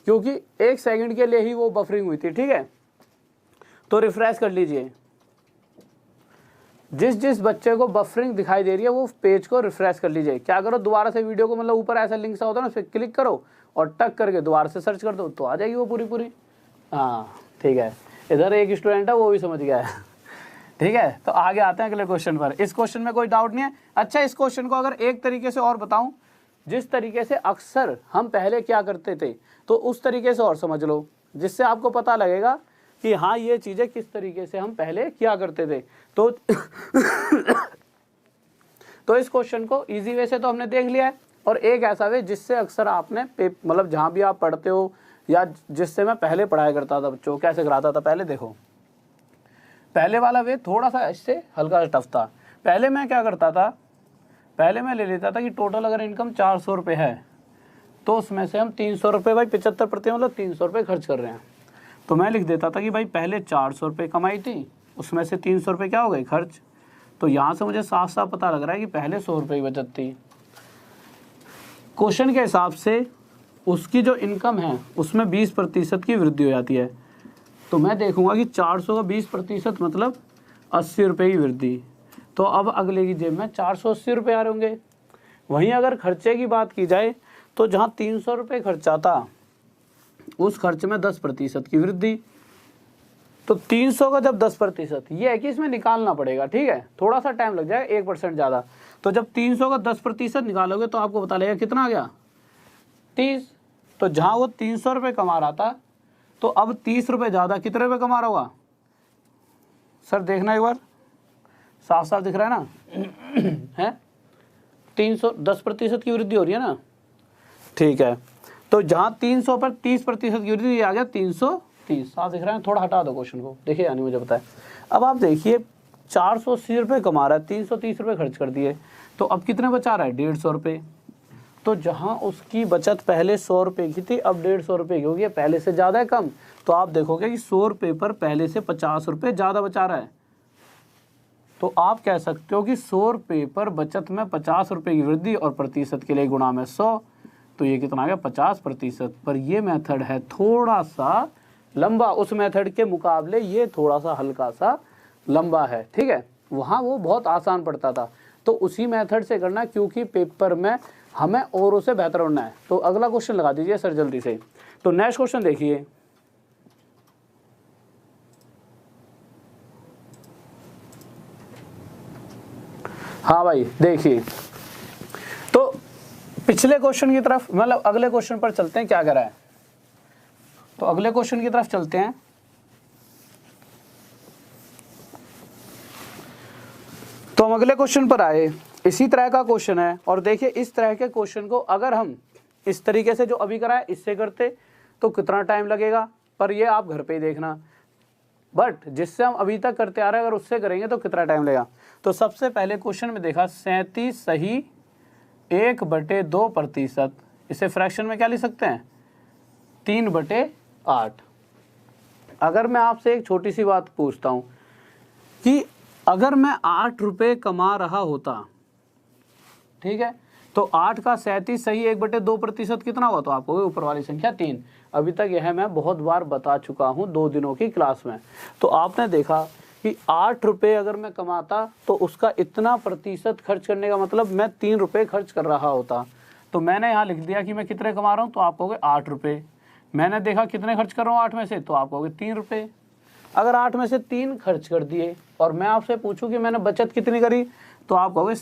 क्योंकि 1 सेकंड के लिए ही वो बफरिंग हुई थी। ठीक है, तो रिफ्रेश कर लीजिए। जिस बच्चे को बफरिंग दिखाई दे रही है वो पेज को रिफ्रेश कर लीजिए। क्या करो, दोबारा से वीडियो को, मतलब ऊपर ऐसा लिंक सा होता है ना, उस पर क्लिक करो और टक करके दोबारा से सर्च कर दो तो आ जाएगी वो पूरी। हाँ ठीक है, इधर एक स्टूडेंट है वो भी समझ गया है। ठीक है, तो आगे आते हैं अगले क्वेश्चन पर। इस क्वेश्चन में कोई डाउट नहीं है? अच्छा, इस क्वेश्चन को अगर एक तरीके से और बताऊं, जिस तरीके से अक्सर हम पहले क्या करते थे तो उस तरीके से और समझ लो, जिससे आपको पता लगेगा कि हाँ ये चीजें किस तरीके से हम पहले क्या करते थे। तो तो इस क्वेश्चन को इजी वे से तो हमने देख लिया है, और एक ऐसा वे जिससे अक्सर आपने मतलब जहां भी आप पढ़ते हो या जिससे मैं पहले पढ़ाया करता था बच्चों, कैसे कराता था पहले, देखो पहले वाला वे थोड़ा सा इससे हल्का सा टफ था। पहले मैं क्या करता था, पहले मैं ले लेता था कि टोटल अगर इनकम 400 रुपये है तो उसमें से हम 300 रुपये, भाई 75% मतलब 300 रुपये खर्च कर रहे हैं। तो मैं लिख देता था कि भाई पहले 400 रुपये कमाई थी, उसमें से 300 रुपये क्या हो गए, खर्च। तो यहाँ से मुझे साफ साफ पता लग रहा है कि पहले 100 रुपये की बचत थी। क्वेश्चन के हिसाब से उसकी जो इनकम है उसमें 20% की वृद्धि हो जाती है। तो मैं देखूंगा कि 400 का 20% मतलब 80 रुपये की वृद्धि। तो अब अगले की जेब में 480 रुपये आ रहे होंगे। वहीं अगर खर्चे की बात की जाए तो जहाँ 300 रुपये खर्चा था उस खर्च में 10% की वृद्धि। तो 300 का जब 10%, ये है कि इसमें निकालना पड़ेगा, ठीक है, थोड़ा सा टाइम लग जाएगा, 1% ज़्यादा। तो जब 300 का 10% निकालोगे तो आपको पता लगेगा कितना आ गया, 30। तो जहाँ वो 300 रुपये कमा रहा था तो अब 30 रुपये ज़्यादा कितने रुपये कमा रहा होगा सर, देखना एक बार, साफ साफ दिख रहा है ना है 310% की वृद्धि हो रही है ना, ठीक है। तो जहाँ 300 पर 30% की वृद्धि, आ गया 330, साफ दिख रहा है। थोड़ा हटा दो क्वेश्चन को, देखिए यानी मुझे पता है। अब आप देखिए 480 रुपये कमा रहा है, 330 रुपये खर्च कर दिए, तो अब कितने बचा रहा है 150 रुपये। तो जहाँ उसकी बचत पहले 100 रुपये की थी अब 150 रुपये की होगी, पहले से ज़्यादा है कम, तो आप देखोगे कि 100 रुपये पर पहले से 50 रुपये ज़्यादा बचा रहा है। तो आप कह सकते हो कि 100 रुपये पर बचत में 50 रुपये की वृद्धि और प्रतिशत के लिए गुणा में 100, तो ये कितना आ गया 50%। पर ये मेथड है थोड़ा सा लंबा, उस मेथड के मुकाबले ये थोड़ा सा हल्का सा लंबा है, ठीक है। वहाँ वो बहुत आसान पड़ता था, तो उसी मेथड से करना, क्योंकि पेपर में हमें औरों से बेहतर बनना है। तो अगला क्वेश्चन लगा दीजिए सर जल्दी से। तो नेक्स्ट क्वेश्चन देखिए, हाँ भाई देखिए, तो पिछले क्वेश्चन की तरफ, मतलब अगले क्वेश्चन पर चलते हैं, क्या करा है। तो अगले क्वेश्चन की तरफ चलते हैं। तो हम अगले क्वेश्चन पर आए, इसी तरह का क्वेश्चन है। और देखिए इस तरह के क्वेश्चन को अगर हम इस तरीके से जो अभी करा है इससे करते तो कितना टाइम लगेगा, पर ये आप घर पे ही देखना। बट जिससे हम अभी तक करते आ रहे हैं अगर उससे करेंगे तो कितना टाइम लगेगा। तो सबसे पहले क्वेश्चन में देखा 37 सही 1/2%, इसे फ्रैक्शन में क्या लिख सकते हैं 3/8। अगर मैं आपसे एक छोटी सी बात पूछता हूँ कि अगर मैं 8 रुपये कमा रहा होता, ठीक है, तो 8 का 37 सही 1/2% कितना हुआ, तो आपको ऊपर वाली संख्या 3। अभी तक यह मैं बहुत बार बता चुका हूँ 2 दिनों की क्लास में। तो आपने देखा कि 8 रुपये अगर मैं कमाता तो उसका इतना प्रतिशत खर्च करने का मतलब मैं 3 रुपये खर्च कर रहा होता। तो मैंने यहाँ लिख दिया कि मैं कितने कमा रहा हूँ, तो आप कहोगे 8 रुपये। मैंने देखा कितने खर्च कर रहा हूँ 8 में से, तो आप कहोगे 3 रुपये। अगर 8 में से 3 खर्च कर दिए और मैं आपसे पूछूं कि मैंने बचत कितनी करी, तो आप कहोगे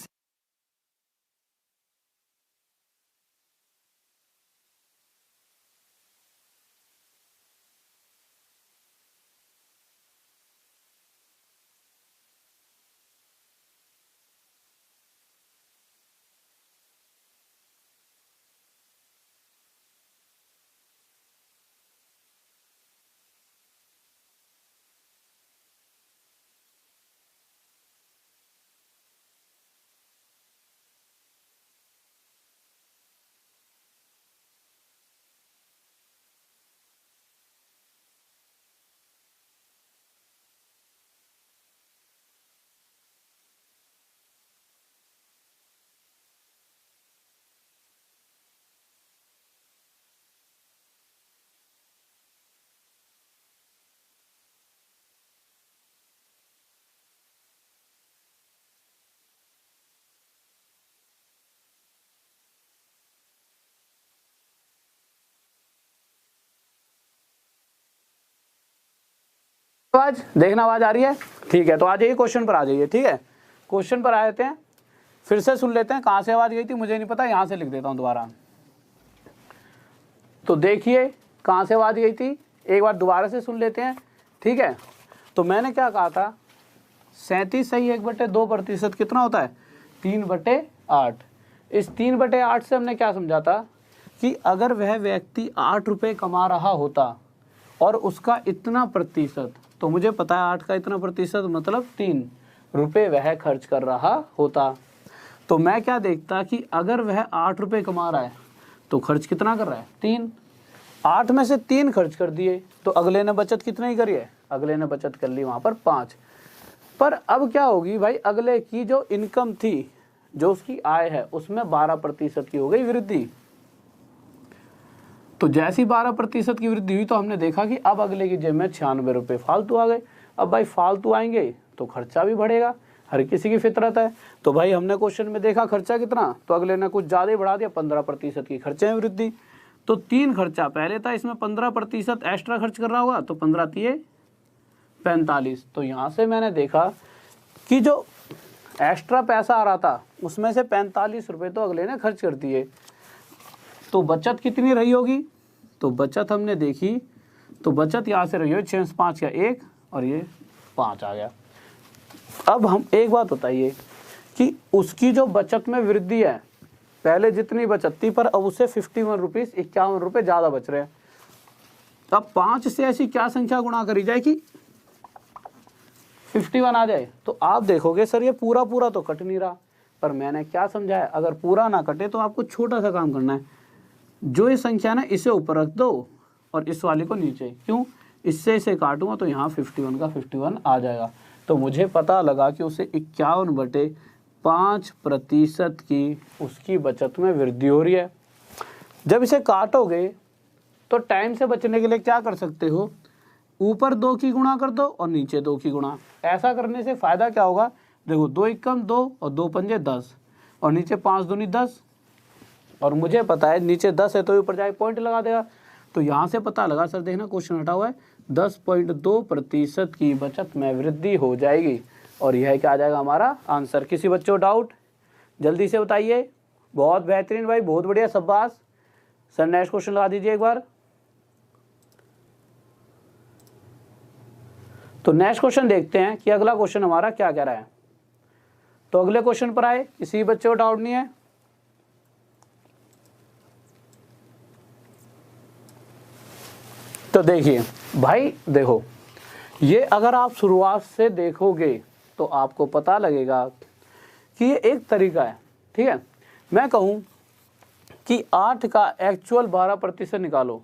आवाज, देखना आवाज आ रही है, ठीक है। तो आ जाइए क्वेश्चन पर आ जाइए, ठीक है। क्वेश्चन पर आ जाते हैं, फिर से सुन लेते हैं कहाँ से आवाज गई थी मुझे नहीं पता, यहाँ से लिख देता हूँ दोबारा। तो देखिए कहाँ से आवाज गई थी, एक बार दोबारा से सुन लेते हैं, ठीक है। तो मैंने क्या कहा था 37 सही 1/2% कितना होता है 3/8। इस 3/8 से हमने क्या समझा था कि अगर वह व्यक्ति 8 रुपये कमा रहा होता और उसका इतना प्रतिशत, तो मुझे पता है 8 का इतना प्रतिशत मतलब 3 रुपये वह खर्च कर रहा होता। तो मैं क्या देखता कि अगर वह 8 रुपये कमा रहा है तो खर्च कितना कर रहा है 3। 8 में से 3 खर्च कर दिए तो अगले ने बचत कितनी ही करी है, अगले ने बचत कर ली वहाँ पर 5। पर अब क्या होगी भाई, अगले की जो इनकम थी, जो उसकी आय है, उसमें 12% की हो गई वृद्धि। तो जैसी 12% की वृद्धि हुई तो हमने देखा कि अब अगले की जेब में 96 रुपये फालतू आ गए। अब भाई फालतू आएंगे तो खर्चा भी बढ़ेगा, हर किसी की फितरत है। तो भाई हमने क्वेश्चन में देखा खर्चा कितना, तो अगले ने कुछ ज़्यादा ही बढ़ा दिया, 15% की खर्चे में वृद्धि। तो 3 खर्चा पहले था, इसमें 15% एक्स्ट्रा खर्च कर रहा होगा, तो 15 तिये 45। तो यहाँ से मैंने देखा कि जो एक्स्ट्रा पैसा आ रहा था उसमें से 45 रुपये तो अगले ने खर्च कर दिए। तो बचत कितनी रही होगी तो बचत हमने देखी, तो बचत यहाँ से रही है 6 से 5 का 1 और ये 5 आ गया। अब हम एक बात बताइए कि उसकी जो बचत में वृद्धि है, पहले जितनी बचत थी पर अब उससे 51 रुपीज़ 51 रुपये ज़्यादा बच रहे हैं। अब 5 से ऐसी क्या संख्या गुणा करी जाए कि 51 आ जाए? तो आप देखोगे सर ये पूरा पूरा तो कट नहीं रहा, पर मैंने क्या समझाया, अगर पूरा ना कटे तो आपको छोटा सा काम करना है, जो ये संख्या ना इसे ऊपर रख दो और इस वाले को नीचे। क्यों? इससे इसे काटूंगा तो यहाँ 51 का 51 आ जाएगा। तो मुझे पता लगा कि उसे 51/5% की उसकी बचत में वृद्धि हो रही है। जब इसे काटोगे तो टाइम से बचने के लिए क्या कर सकते हो, ऊपर 2 की गुणा कर दो और नीचे 2 की गुणा। ऐसा करने से फ़ायदा क्या होगा, देखो 2 एकम 2 और 2 पंजे 10 और नीचे 5 दूनी 10, और मुझे पता है नीचे 10 है तो ऊपर जाके पॉइंट लगा देगा। तो यहाँ से पता लगा सर, देखना क्वेश्चन हटा हुआ है, 10.2% की बचत में वृद्धि हो जाएगी और यह क्या आ जाएगा हमारा आंसर। किसी बच्चे को डाउट जल्दी से बताइए। बहुत बेहतरीन भाई, बहुत बढ़िया, शाबाश। सर नेक्स्ट क्वेश्चन लगा दीजिए एक बार। तो नेक्स्ट क्वेश्चन देखते हैं कि अगला क्वेश्चन हमारा क्या कह रहा है। तो अगले क्वेश्चन पर आए, किसी बच्चे को डाउट नहीं है? तो देखिए भाई, देखो ये अगर आप शुरुआत से देखोगे तो आपको पता लगेगा कि ये एक तरीका है, ठीक है। मैं कहूँ कि 8 का एक्चुअल 12% निकालो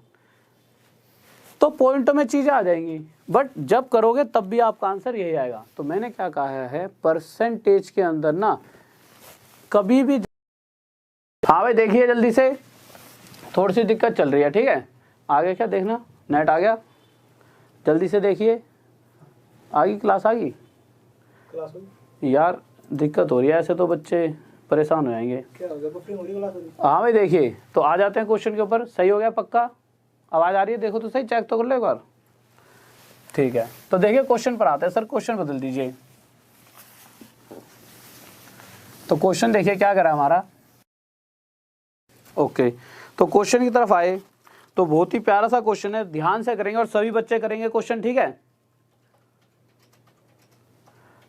तो पॉइंट में चीज़ें आ जाएंगी, बट जब करोगे तब भी आपका आंसर यही आएगा। तो मैंने क्या कहा है, परसेंटेज के अंदर ना कभी भी, हाँ भाई देखिए जल्दी से, थोड़ी सी दिक्कत चल रही है, ठीक है। आगे क्या देखना, नेट आ गया, जल्दी से देखिए। आ गई क्लास, आ गई क्लास यार, दिक्कत हो रही है, ऐसे तो बच्चे परेशान हो जाएंगे। क्या हो गया, बफरिंग हो रही है क्लास? हाँ भाई देखिए, तो आ जाते हैं क्वेश्चन के ऊपर। सही हो गया पक्का? आवाज़ आ रही है? देखो तो सही, चेक तो कर लो एक बार। ठीक है, तो देखिए क्वेश्चन पर आते हैं। सर क्वेश्चन बदल दीजिए। तो क्वेश्चन देखिए क्या करा हमारा। ओके, तो क्वेश्चन की तरफ आए तो बहुत ही प्यारा सा क्वेश्चन है, ध्यान से करेंगे और सभी बच्चे करेंगे क्वेश्चन, ठीक है।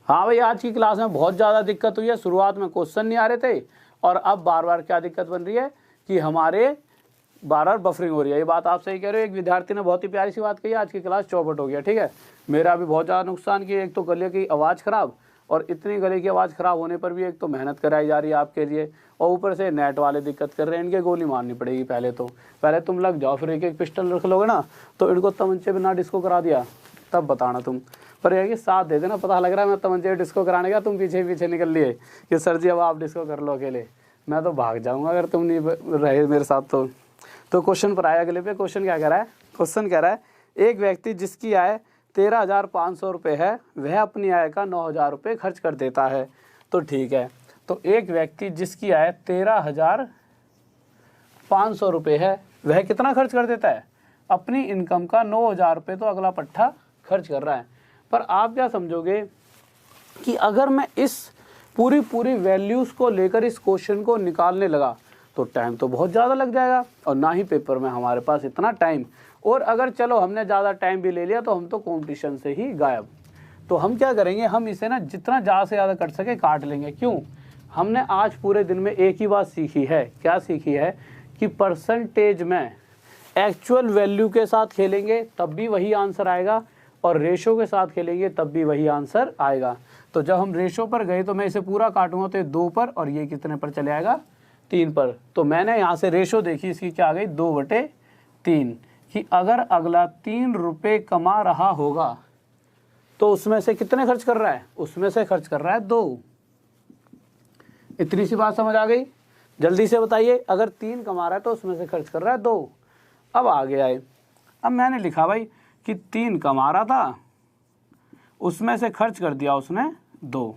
हाँ भाई, आज की क्लास में बहुत ज़्यादा दिक्कत हुई है, शुरुआत में क्वेश्चन नहीं आ रहे थे और अब बार बार क्या दिक्कत बन रही है कि हमारे बार बार बफरिंग हो रही है। ये बात आप सही कह रहे हो। एक विद्यार्थी ने बहुत ही प्यारी सी बात कही, आज की क्लास चौपट हो गया, ठीक है। मेरा भी बहुत ज़्यादा नुकसान किया, एक तो गले की आवाज़ ख़राब, और इतनी गले की आवाज़ ख़राब होने पर भी एक तो मेहनत कराई जा रही है आपके लिए, और ऊपर से नेट वाले दिक्कत कर रहे हैं, इनके गोली मारनी पड़ेगी पहले तो। पहले तुम लग जाओ, फिर एक एक पिस्टल रख लोगे ना तो इनको तमंचे बिना डिस्को करा दिया तब बताना तुम। पर यह कि साथ दे देना, पता लग रहा है मैं तमंचे डिस्को कराने का, तुम पीछे पीछे निकल लिए कि सर जी अब आप डिस्को कर लो अकेले, मैं तो भाग जाऊँगा अगर तुम नहीं रहे मेरे साथ तो। तो क्वेश्चन पर आया अगले पे। क्वेश्चन क्या कह रहा है, क्वेश्चन कह रहा है एक व्यक्ति जिसकी आय 13,500 रुपये है, वह अपनी आय का 9,000 रुपये खर्च कर देता है। तो ठीक है, तो एक व्यक्ति जिसकी आय 13,500 रुपये है, वह कितना खर्च कर देता है? अपनी इनकम का 9,000 रुपये तो अगला पट्टा खर्च कर रहा है। पर आप क्या समझोगे कि अगर मैं इस पूरी वैल्यूज़ को लेकर इस क्वेश्चन को निकालने लगा तो टाइम तो बहुत ज़्यादा लग जाएगा, और ना ही पेपर में हमारे पास इतना टाइम, और अगर चलो हमने ज़्यादा टाइम भी ले लिया तो हम तो कंपटीशन से ही गायब। तो हम क्या करेंगे, हम इसे ना जितना ज़्यादा से ज़्यादा कट सके काट लेंगे। क्यों? हमने आज पूरे दिन में एक ही बात सीखी है। क्या सीखी है? कि परसेंटेज में एक्चुअल वैल्यू के साथ खेलेंगे तब भी वही आंसर आएगा, और रेशो के साथ खेलेंगे तब भी वही आंसर आएगा। तो जब हम रेशो पर गए तो मैं इसे पूरा काटूंगा तो ये 2 पर, और ये कितने पर चले आएगा? 3 पर। तो मैंने यहाँ से रेशो देखी, इसकी क्या आ गई? 2/3, कि अगर अगला 3 रुपये कमा रहा होगा तो उसमें से कितने खर्च कर रहा है? उसमें से खर्च कर रहा है 2। इतनी सी बात समझ आ गई? जल्दी से बताइए, अगर 3 कमा रहा है तो उसमें से खर्च कर रहा है 2। अब आगे आए, अब मैंने लिखा भाई कि 3 कमा रहा था, उसमें से खर्च कर दिया उसने 2।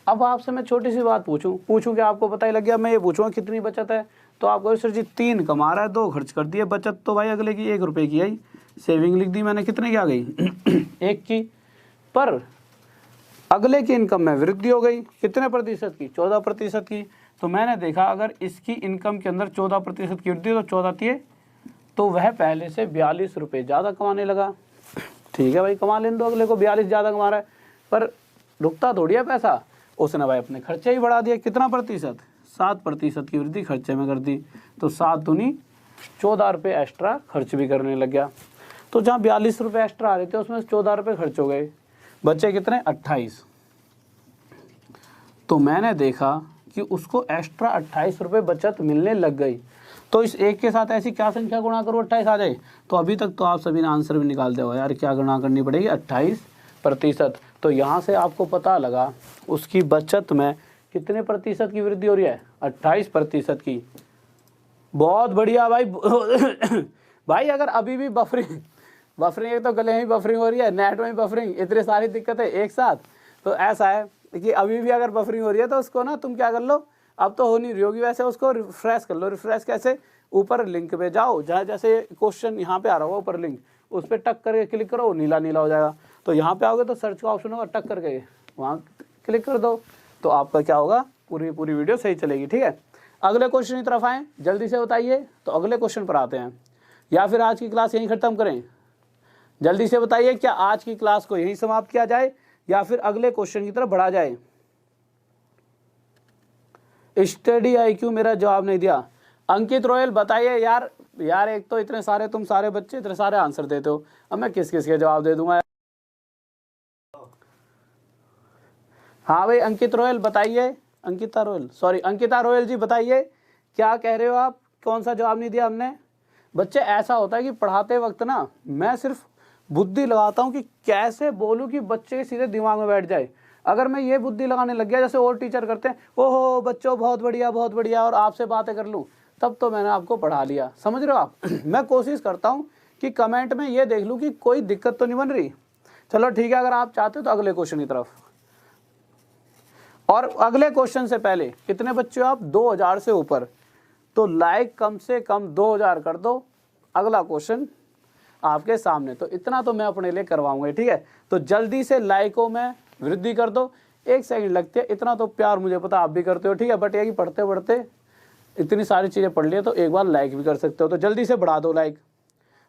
अब आपसे मैं छोटी सी बात पूछूं कि आपको पता ही लग गया। मैं ये पूछूंगा कितनी बचत है, तो आप कहो सर जी 3 कमा रहा है, 2 खर्च कर दिए, बचत तो भाई अगले की 1 रुपये की आई। सेविंग लिख दी मैंने, कितने की आ गई? 1 की। पर अगले की इनकम में वृद्धि हो गई, कितने प्रतिशत की? 14% की। तो मैंने देखा अगर इसकी इनकम के अंदर 14% की वृद्धि, तो 14 × तो वह पहले से 42 रुपये ज़्यादा कमाने लगा। ठीक है भाई, कमा लेने दो अगले को, 42 ज़्यादा कमा रहा है, पर रुकता थोड़ी है पैसा। उसने भाई अपने खर्चे ही बढ़ा दिया। कितना प्रतिशत? 7% की वृद्धि खर्चे में कर दी। तो 7 दूनी 14 रुपये एक्स्ट्रा खर्च भी करने लग गया। तो जहाँ 42 रुपये एक्स्ट्रा आ रहे थे उसमें 14 रुपये खर्च हो गए, बचे कितने? 28। तो मैंने देखा कि उसको एक्स्ट्रा 28 रुपये बचत मिलने लग गई। तो इस एक के साथ ऐसी क्या संख्या गुणा करो 28 आ जाए? तो अभी तक तो आप सभी ने आंसर भी निकाल दिया होगा यार, क्या गुणा करनी पड़ेगी? 28%। तो यहाँ से आपको पता लगा उसकी बचत में कितने प्रतिशत की वृद्धि हो रही है? 28% की। बहुत बढ़िया भाई। भाई अगर अभी भी बफरिंग एक तो गले में बफरिंग हो रही है, नेट में बफरिंग, इतनी सारी दिक्कतें एक साथ, तो ऐसा है कि अभी भी अगर बफरिंग हो रही है तो उसको ना तुम क्या कर लो, अब तो हो नहीं रही होगी वैसे, उसको रिफ्रेश कर लो। रिफ्रेश कैसे? ऊपर लिंक पे जाओ, जहाँ जैसे क्वेश्चन यहाँ पे आ रहा होगा ऊपर लिंक, उस पर टक करके क्लिक करो, नीला नीला हो जाएगा। तो यहाँ पे आओगे तो सर्च का ऑप्शन होगा, टक करके वहाँ क्लिक कर दो, तो आपका क्या होगा? पूरी वीडियो सही चलेगी। ठीक है, अगले क्वेश्चन की तरफ आएँ, जल्दी से बताइए। तो अगले क्वेश्चन पर आते हैं, या फिर आज की क्लास यहीं ख़त्म करें? जल्दी से बताइए, क्या आज की क्लास को यहीं समाप्त किया जाए या फिर अगले क्वेश्चन की तरफ बढ़ा जाए? स्टडी IQ मेरा जवाब नहीं दिया। अंकित रोयल बताइए। यार एक तो इतने सारे तुम सारे बच्चे इतने सारे आंसर देते हो, अब मैं किस किस के जवाब दे दूंगा? हाँ भाई अंकित रोयल बताइए, अंकिता रोयल जी बताइए, क्या कह रहे हो आप? कौन सा जवाब नहीं दिया हमने? बच्चे ऐसा होता है कि पढ़ाते वक्त ना मैं सिर्फ बुद्धि लगाता हूँ कि कैसे बोलूँ कि बच्चे के सीधे दिमाग में बैठ जाए। अगर मैं ये बुद्धि लगाने लग गया जैसे और टीचर करते हैं, ओहो बच्चों बहुत बढ़िया और आपसे बातें कर लूँ, तब तो मैंने आपको पढ़ा लिया। समझ रहे हो आप? मैं कोशिश करता हूँ कि कमेंट में ये देख लूँ कि कोई दिक्कत तो नहीं बन रही। चलो ठीक है, अगर आप चाहते हो तो अगले क्वेश्चन की तरफ। और अगले क्वेश्चन से पहले कितने बच्चे हो आप? 2000 से ऊपर, तो लाइक कम से कम 2000 कर दो। अगला क्वेश्चन आपके सामने, तो इतना तो मैं अपने लिए करवाऊंगा। ठीक है, तो जल्दी से लाइकों में वृद्धि कर दो। 1 सेकंड लगती है, इतना तो प्यार मुझे पता आप भी करते हो। ठीक है, बट ये कि पढ़ते पढ़ते इतनी सारी चीज़ें पढ़ लिए तो एक बार लाइक भी कर सकते हो। तो जल्दी से बढ़ा दो लाइक,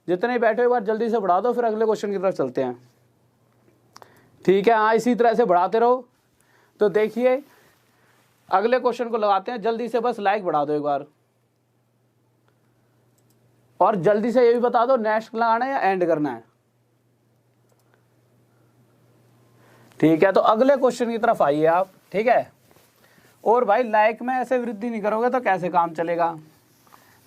जितने बैठे एक बार जल्दी से बढ़ा दो, फिर अगले क्वेश्चन की तरफ चलते हैं। ठीक है, हाँ इसी तरह से बढ़ाते रहो। तो देखिए अगले क्वेश्चन को लगाते हैं, जल्दी से बस लाइक बढ़ा दो एक बार, और जल्दी से ये भी बता दो नेक्स्ट लगाना है या एंड करना है। ठीक है, तो अगले क्वेश्चन की तरफ आइए आप। ठीक है, और भाई लाइक में ऐसे वृद्धि नहीं करोगे तो कैसे काम चलेगा?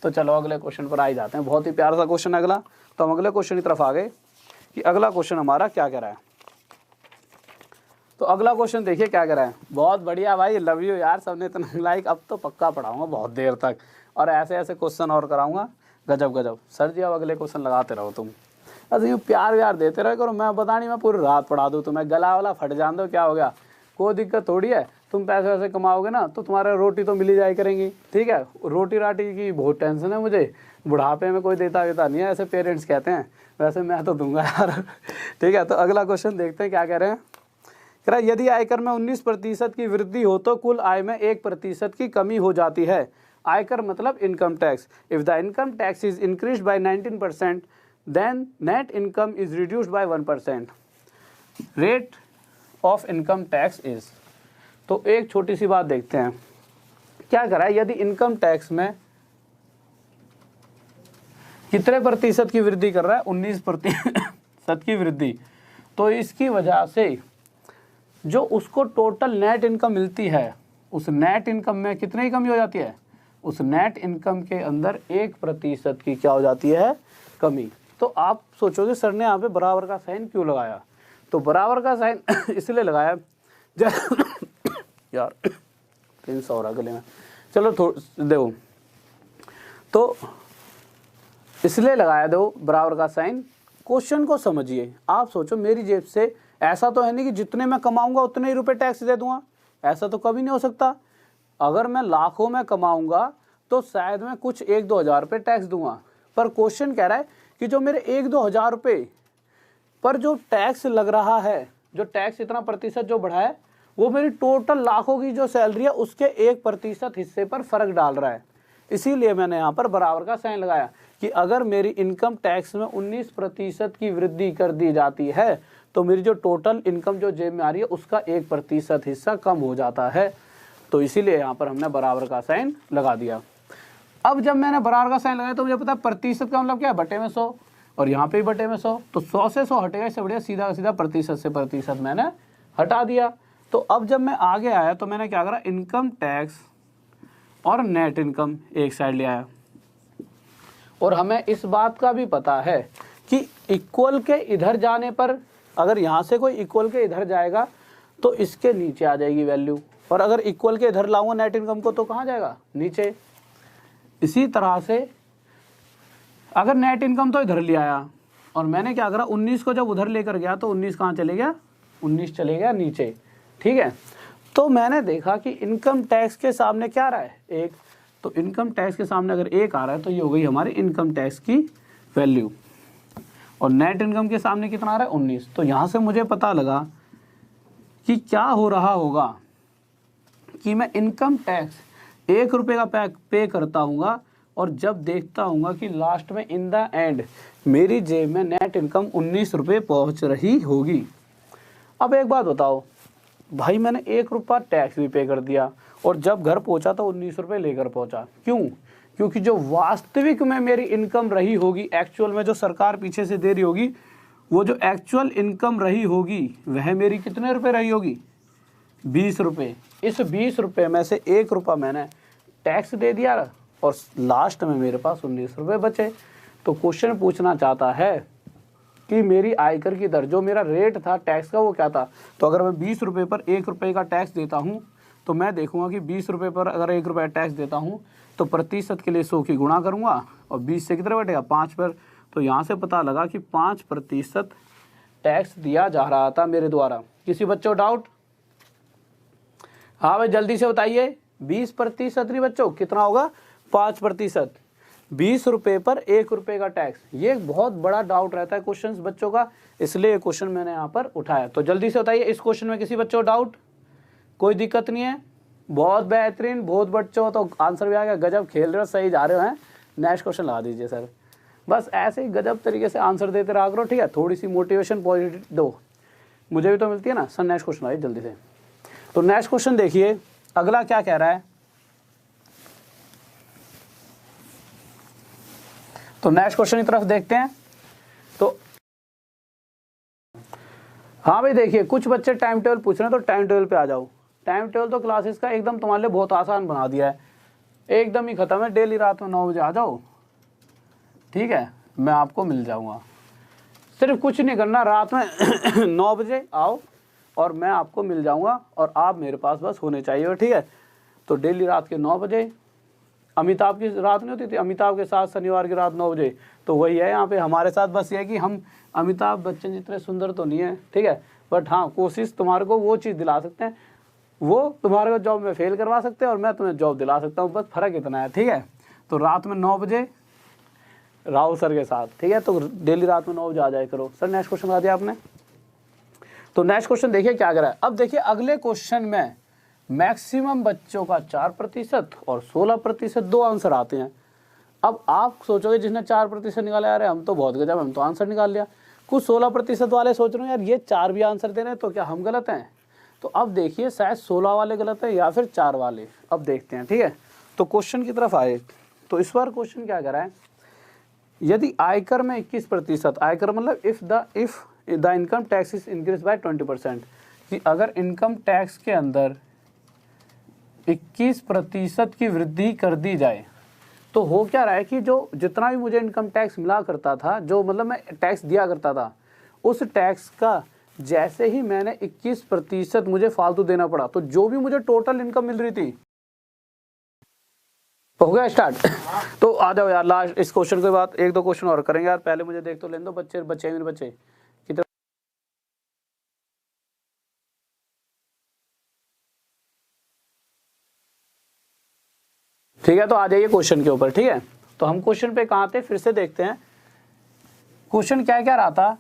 तो चलो अगले क्वेश्चन पर आ ही जाते हैं। बहुत ही प्यारा सा क्वेश्चन अगला। तो हम अगले क्वेश्चन की तरफ आ गए कि अगला क्वेश्चन हमारा क्या कह रहा है। तो अगला क्वेश्चन देखिए क्या कह रहा है। बहुत बढ़िया भाई, लव यू यार, सबने इतना लाइक। अब तो पक्का पढ़ाऊंगा बहुत देर तक, और ऐसे ऐसे क्वेश्चन और कराऊंगा। गजब सर जी, अब अगले क्वेश्चन लगाते रहो तुम, बस यूँ प्यार व्यार देते रहो करो। मैं बता नहीं, मैं पूरी रात पढ़ा दूँ तुम्हें, गला वाला फट जान दो, क्या हो गया? कोई दिक्कत थोड़ी है। तुम पैसे वैसे कमाओगे ना तो तुम्हारे रोटी तो मिली जाए करेंगी। ठीक है, रोटी राटी की बहुत टेंशन है मुझे, बुढ़ापे में कोई देता वेता नहीं है, ऐसे पेरेंट्स कहते हैं, वैसे मैं तो दूंगा यार। ठीक है, तो अगला क्वेश्चन देखते हैं क्या कह रहे हैं। कह रहा है यदि आयकर में 19% की वृद्धि हो तो कुल आय में 1% की कमी हो जाती है। आयकर मतलब income tax. If the income tax is increased by 19% then net income is reduced by 1%। Rate of income tax is. तो एक छोटी सी बात देखते हैं क्या करा है। यदि इनकम टैक्स में कितने प्रतिशत की वृद्धि कर रहा है? 19% की वृद्धि। तो इसकी वजह से जो उसको टोटल नेट इनकम मिलती है, उस नेट इनकम में कितने की कमी हो जाती है? उस नेट इनकम के अंदर 1% की क्या हो जाती है? कमी। तो आप सोचोगे सर ने यहाँ पे बराबर का साइन क्यों लगाया? तो बराबर का साइन इसलिए लगाया यार प्रिंस हो रहा गले में, चलो देखो, तो इसलिए लगाया दो बराबर का साइन। क्वेश्चन को समझिए। आप सोचो मेरी जेब से ऐसा तो है नहीं कि जितने मैं कमाऊंगा उतने ही रुपए टैक्स दे दूंगा, ऐसा तो कभी नहीं हो सकता। अगर मैं लाखों में कमाऊंगा तो शायद मैं कुछ 1-2 हज़ार रुपये टैक्स दूंगा, पर क्वेश्चन कह रहा है कि जो मेरे 1-2 हज़ार रुपये पर जो टैक्स लग रहा है, जो टैक्स इतना प्रतिशत जो बढ़ा है, वो मेरी टोटल लाखों की जो सैलरी है उसके 1% हिस्से पर फर्क डाल रहा है। इसीलिए मैंने यहाँ पर बराबर का साइन लगाया कि अगर मेरी इनकम टैक्स में 19% की वृद्धि कर दी जाती है तो मेरी जो टोटल इनकम जो जेब में आ रही है उसका 1% हिस्सा कम हो जाता है। तो इसीलिए यहाँ पर हमने बराबर का साइन लगा दिया। अब जब मैंने बराबर का साइन लगाया तो मुझे पता है प्रतिशत का मतलब क्या है, बटे में 100, और यहाँ पे भी बटे में 100, तो 100 से 100 हटेगा, इससे बढ़िया सीधा का सीधा प्रतिशत से प्रतिशत मैंने हटा दिया। तो अब जब मैं आगे आया तो मैंने क्या करा, इनकम टैक्स और नेट इनकम एक साइड ले आया। और हमें इस बात का भी पता है कि इक्वल के इधर जाने पर, अगर यहाँ से कोई इक्वल के इधर जाएगा तो इसके नीचे आ जाएगी वैल्यू, और अगर इक्वल के इधर लाऊंगा नेट इनकम को तो कहाँ जाएगा, नीचे। इसी तरह से अगर नेट इनकम तो इधर ले आया और मैंने क्या करा, 19 को जब उधर लेकर गया तो 19 कहाँ चले गया, 19 चले गया नीचे, ठीक है। तो मैंने देखा कि इनकम टैक्स के सामने क्या आ रहा है, 1, तो इनकम टैक्स के सामने अगर 1 आ रहा है तो ये हो गई हमारी इनकम टैक्स की वैल्यू, और नेट इनकम के सामने कितना आ रहा है, 19। तो यहाँ से मुझे पता लगा कि क्या हो रहा होगा कि मैं इनकम टैक्स 1 रुपये का पे करता हूँ और जब देखता हूँ कि लास्ट में इन द एंड मेरी जेब में नेट इनकम 19 रुपये पहुँच रही होगी। अब एक बात बताओ भाई, मैंने 1 रुपया टैक्स भी पे कर दिया और जब घर पहुँचा तो 19 रुपये लेकर पहुँचा, क्यों? क्योंकि जो वास्तविक में मेरी इनकम रही होगी, एक्चुअल में जो सरकार पीछे से दे रही होगी, वो जो एक्चुअल इनकम रही होगी वह मेरी कितने रुपए रही होगी, 20 रुपये। इस 20 रुपये में से 1 रुपया मैंने टैक्स दे दिया और लास्ट में मेरे पास 19 रुपये बचे। तो क्वेश्चन पूछना चाहता है कि मेरी आयकर की दर, जो मेरा रेट था टैक्स का, वो क्या था। तो अगर मैं 20 रुपये पर 1 रुपये का टैक्स देता हूँ तो मैं देखूंगा कि 20 रुपये पर अगर 1 रुपया टैक्स देता हूँ तो प्रतिशत के लिए 100 की गुणा करूँगा और 20 से कितना बैठेगा, 5 पर। तो यहाँ से पता लगा कि 5% टैक्स दिया जा रहा था मेरे द्वारा। किसी बच्चों डाउट? हाँ भाई जल्दी से बताइए। 20% नहीं बच्चों, कितना होगा, 5%। 20 रुपये पर 1 रुपये का टैक्स, ये एक बहुत बड़ा डाउट रहता है क्वेश्चन बच्चों का, इसलिए क्वेश्चन मैंने यहाँ पर उठाया। तो जल्दी से बताइए, इस क्वेश्चन में किसी बच्चों डाउट? कोई दिक्कत नहीं है? बहुत बेहतरीन, बहुत बच्चों तो आंसर भी आ गया, गजब खेल रहे हो, सही जा रहे हो हैं। नेक्स्ट क्वेश्चन लगा दीजिए सर। बस ऐसे ही गजब तरीके से आंसर देते रहा करो, ठीक है। थोड़ी सी मोटिवेशन पॉजिटिव दो, मुझे भी तो मिलती है ना सर। नेक्स्ट क्वेश्चन आइए जल्दी से। तो नेक्स्ट क्वेश्चन देखिए, अगला क्या कह रहा है। तो नेक्स्ट क्वेश्चन की तरफ देखते हैं। तो हाँ भाई देखिए, कुछ बच्चे टाइम टेबल पूछ रहे हैं, तो टाइम टेबल पे आ जाओ। टाइम टेबल तो क्लासेस का एकदम तुम्हारे लिए बहुत आसान बना दिया है, एकदम ही खत्म है। डेली रात में 9 बजे आ जाओ, ठीक है, मैं आपको मिल जाऊंगा। सिर्फ कुछ नहीं करना, रात में 9 बजे आओ और मैं आपको मिल जाऊंगा और आप मेरे पास बस होने चाहिए, ठीक है। तो डेली रात के 9 बजे, अमिताभ की रात नहीं होती थी, अमिताभ के साथ शनिवार की रात 9 बजे, तो वही है यहाँ पे हमारे साथ। बस ये है कि हम अमिताभ बच्चन जितने सुंदर तो नहीं है, ठीक है, बट हाँ कोशिश तुम्हारे को वो चीज़ दिला सकते हैं, वो तुम्हारे को जॉब में फेल करवा सकते हैं और मैं तुम्हें जॉब दिला सकता हूँ, बस फ़र्क इतना है, ठीक है। तो रात में 9 बजे राहुल सर के साथ, ठीक है, तो डेली रात में 9 बजे आ जाए करो। सर नेक्स्ट क्वेश्चन बता दिया आपने। तो नेक्स्ट क्वेश्चन देखिए क्या करा है। अब देखिए अगले क्वेश्चन में मैक्सिमम बच्चों का 4% और 16% दो आंसर आते हैं। अब आप सोचोगे जिसने 4% निकाला, यार हम तो बहुत गजब, हम तो आंसर निकाल लिया। कुछ 16% वाले सोच रहे हैं यार ये 4 भी आंसर दे रहे हैं, तो क्या हम गलत हैं। तो अब देखिए शायद 16 वाले गलत है या फिर 4 वाले, अब देखते हैं, ठीक है। तो क्वेश्चन की तरफ आए तो इस बार क्वेश्चन क्या करा है, यदि आयकर में 21%, आयकर मतलब if the income tax is increase by 20%, कि अगर इनकम टैक्स के अंदर 21% की वृद्धि कर दी जाए तो हो क्या रहा है कि जो जितना भी मुझे इनकम टैक्स मिला करता था, जो मतलब मैं टैक्स दिया करता था, उस टैक्स का जैसे ही मैंने 21% मुझे फालतू देना पड़ा, तो जो भी मुझे टोटल इनकम मिल रही थी, हो गया स्टार्ट। तो आ जाओ यार, लास्ट इस क्वेश्चन के बाद 1-2 क्वेश्चन और करेंगे यार, पहले मुझे देख तो लेने दो। बच्चे मेरे बच्चे कितने, ठीक है। तो आ जाइए क्वेश्चन के ऊपर, ठीक है। तो हम क्वेश्चन पे कहाँ थे, फिर से देखते हैं। क्वेश्चन क्या क्या रहा था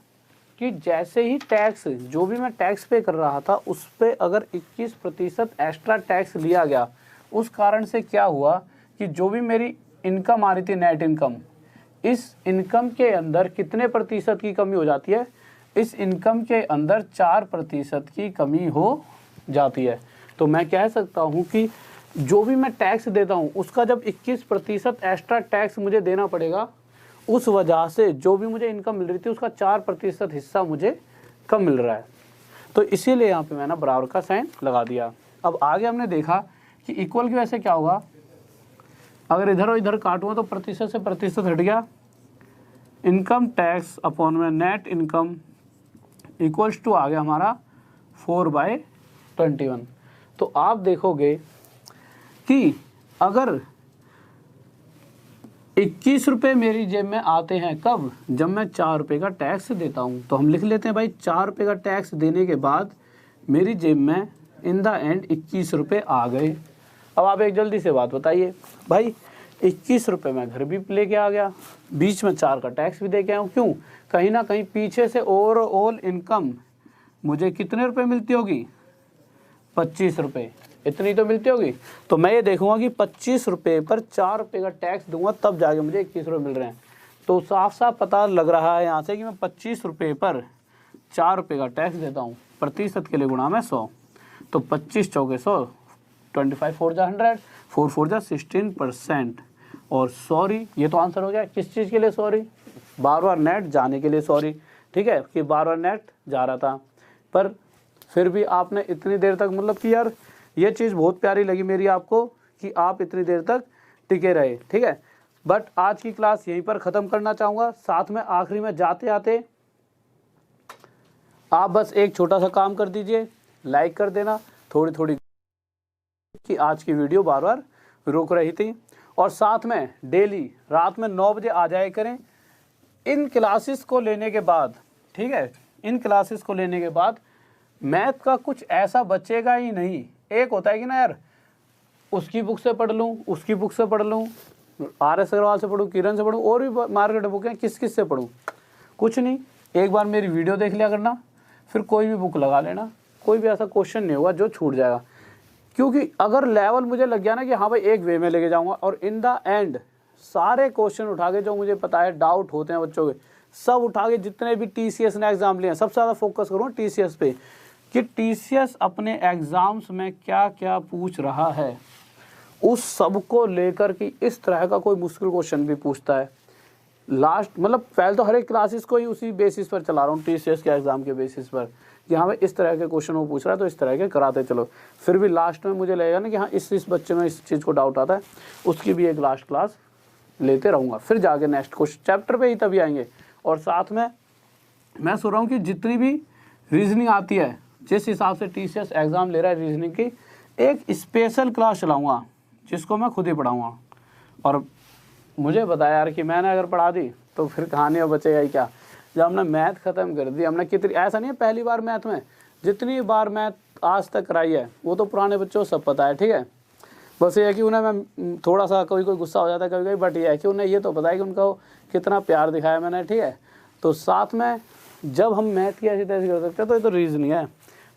कि जैसे ही टैक्स, जो भी मैं टैक्स पे कर रहा था उस पे अगर 21% एक्स्ट्रा टैक्स लिया गया, उस कारण से क्या हुआ कि जो भी मेरी इनकम आ रही थी, नेट इनकम, इस इनकम के अंदर कितने प्रतिशत की कमी हो जाती है? इस इनकम के अंदर 4% की कमी हो जाती है। तो मैं कह सकता हूँ कि जो भी मैं टैक्स देता हूँ उसका जब 21% एक्स्ट्रा टैक्स मुझे देना पड़ेगा, उस वजह से जो भी मुझे इनकम मिल रही थी उसका 4% हिस्सा मुझे कम मिल रहा है। तो इसीलिए यहाँ पे मैंने बराबर का साइन लगा दिया। अब आगे हमने देखा कि इक्वल की वजह से क्या होगा, अगर इधर और इधर काटूंगा तो प्रतिशत से प्रतिशत हट गया, इनकम टैक्स अपॉन में नेट इनकम इक्वल्स टू आ गया हमारा 4/21। तो आप देखोगे कि अगर 21 रुपये मेरी जेब में आते हैं, कब? जब मैं 4 रुपये का टैक्स देता हूँ। तो हम लिख लेते हैं भाई 4 रुपये का टैक्स देने के बाद मेरी जेब में इन द एंड 21 रुपये आ गए। अब आप एक जल्दी से बात बताइए भाई, 21 रुपये मैं घर भी लेके आ गया, बीच में 4 का टैक्स भी दे के आया हूँ। क्यों? कहीं ना कहीं पीछे से ओवरऑल इनकम मुझे कितने रुपए मिलती होगी? 25 रुपये, इतनी तो मिलती होगी। तो मैं ये देखूंगा कि 25 रुपये पर 4 रुपये का टैक्स दूंगा, तब जाके मुझे 21 रुपये मिल रहे हैं। तो साफ साफ पता लग रहा है यहाँ से कि मैं 25 रुपये पर 4 रुपये का टैक्स देता हूँ। प्रतिशत के लिए गुणा में 100, तो 25 चौके 100, 25 4 जा 100, 4 4 जा 16%। और सॉरी, ये तो आंसर हो गया। किस चीज़ के लिए सॉरी? बार बार नेट जाने के लिए सॉरी, ठीक है, कि बार बार नेट जा रहा था। पर फिर भी आपने इतनी देर तक, मतलब कि यार ये चीज़ बहुत प्यारी लगी मेरी आपको कि आप इतनी देर तक टिके रहे, ठीक है। बट आज की क्लास यहीं पर ख़त्म करना चाहूँगा। साथ में आखिरी में जाते आते आप बस एक छोटा सा काम कर दीजिए, लाइक कर देना थोड़ी थोड़ी, कि आज की वीडियो बार बार रुक रही थी। और साथ में डेली रात में 9 बजे आ जाया करें इन क्लासेस को लेने के बाद, ठीक है। इन क्लासेस को लेने के बाद मैथ का कुछ ऐसा बचेगा ही नहीं। एक होता है कि ना यार, उसकी बुक से पढ़ लूँ, उसकी बुक से पढ़ लूँ, RS अग्रवाल से पढ़ूँ, किरण से पढ़ूँ, और भी मार्केट बुक हैं, किस किस से पढ़ूँ, कुछ नहीं। एक बार मेरी वीडियो देख लिया करना, फिर कोई भी बुक लगा लेना, कोई भी ऐसा क्वेश्चन नहीं होगा जो छूट जाएगा। क्योंकि अगर लेवल मुझे लग गया ना कि हाँ भाई एक वे में लेके जाऊँगा, और इन द एंड सारे क्वेश्चन उठा के जो मुझे पता है डाउट होते हैं बच्चों के, सब उठा के, जितने भी TCS ने एग्जाम लिए हैं, सबसे ज़्यादा फोकस करूँगा TCS पे, कि TCS अपने एग्जाम्स में क्या क्या पूछ रहा है, उस सब को लेकर कि इस तरह का कोई मुश्किल क्वेश्चन भी पूछता है लास्ट, मतलब पहले तो हर एक क्लासेस को ही उसी बेसिस पर चला रहा हूँ, TCS के एग्जाम के बेसिस पर, कि हाँ भाई इस तरह के क्वेश्चन वो पूछ रहा है तो इस तरह के कराते चलो। फिर भी लास्ट में मुझे लगेगा ना कि हाँ इस बच्चे में इस चीज़ को डाउट आता है, उसकी भी एक लास्ट क्लास लेते रहूँगा, फिर जाके नेक्स्ट क्वेश्चन चैप्टर पे ही तभी आएंगे। और साथ में मैं सोच रहा हूँ कि जितनी भी रीजनिंग आती है, जिस हिसाब से TCS एग्ज़ाम ले रहा है रीजनिंग की, एक स्पेशल क्लास चलाऊँगा जिसको मैं खुद ही पढ़ाऊँगा। और मुझे बताया यार कि मैंने अगर पढ़ा दी तो फिर कहानी बचेगा ही क्या। जब हमने मैथ ख़त्म कर दी, हमने कितनी, ऐसा नहीं है पहली बार मैथ में, जितनी बार मैथ आज तक कराई है वो तो पुराने बच्चों को सब पता है, ठीक है। बस ये है कि उन्हें मैं थोड़ा सा कोई गुस्सा हो जाता है कभी कभी, बट ये है कि उन्हें ये तो पता है कि उनको कितना प्यार दिखाया मैंने, ठीक है। तो साथ में जब हम मैथ की ऐसी तैसी कर सकते हैं तो ये तो रीजनिंग है,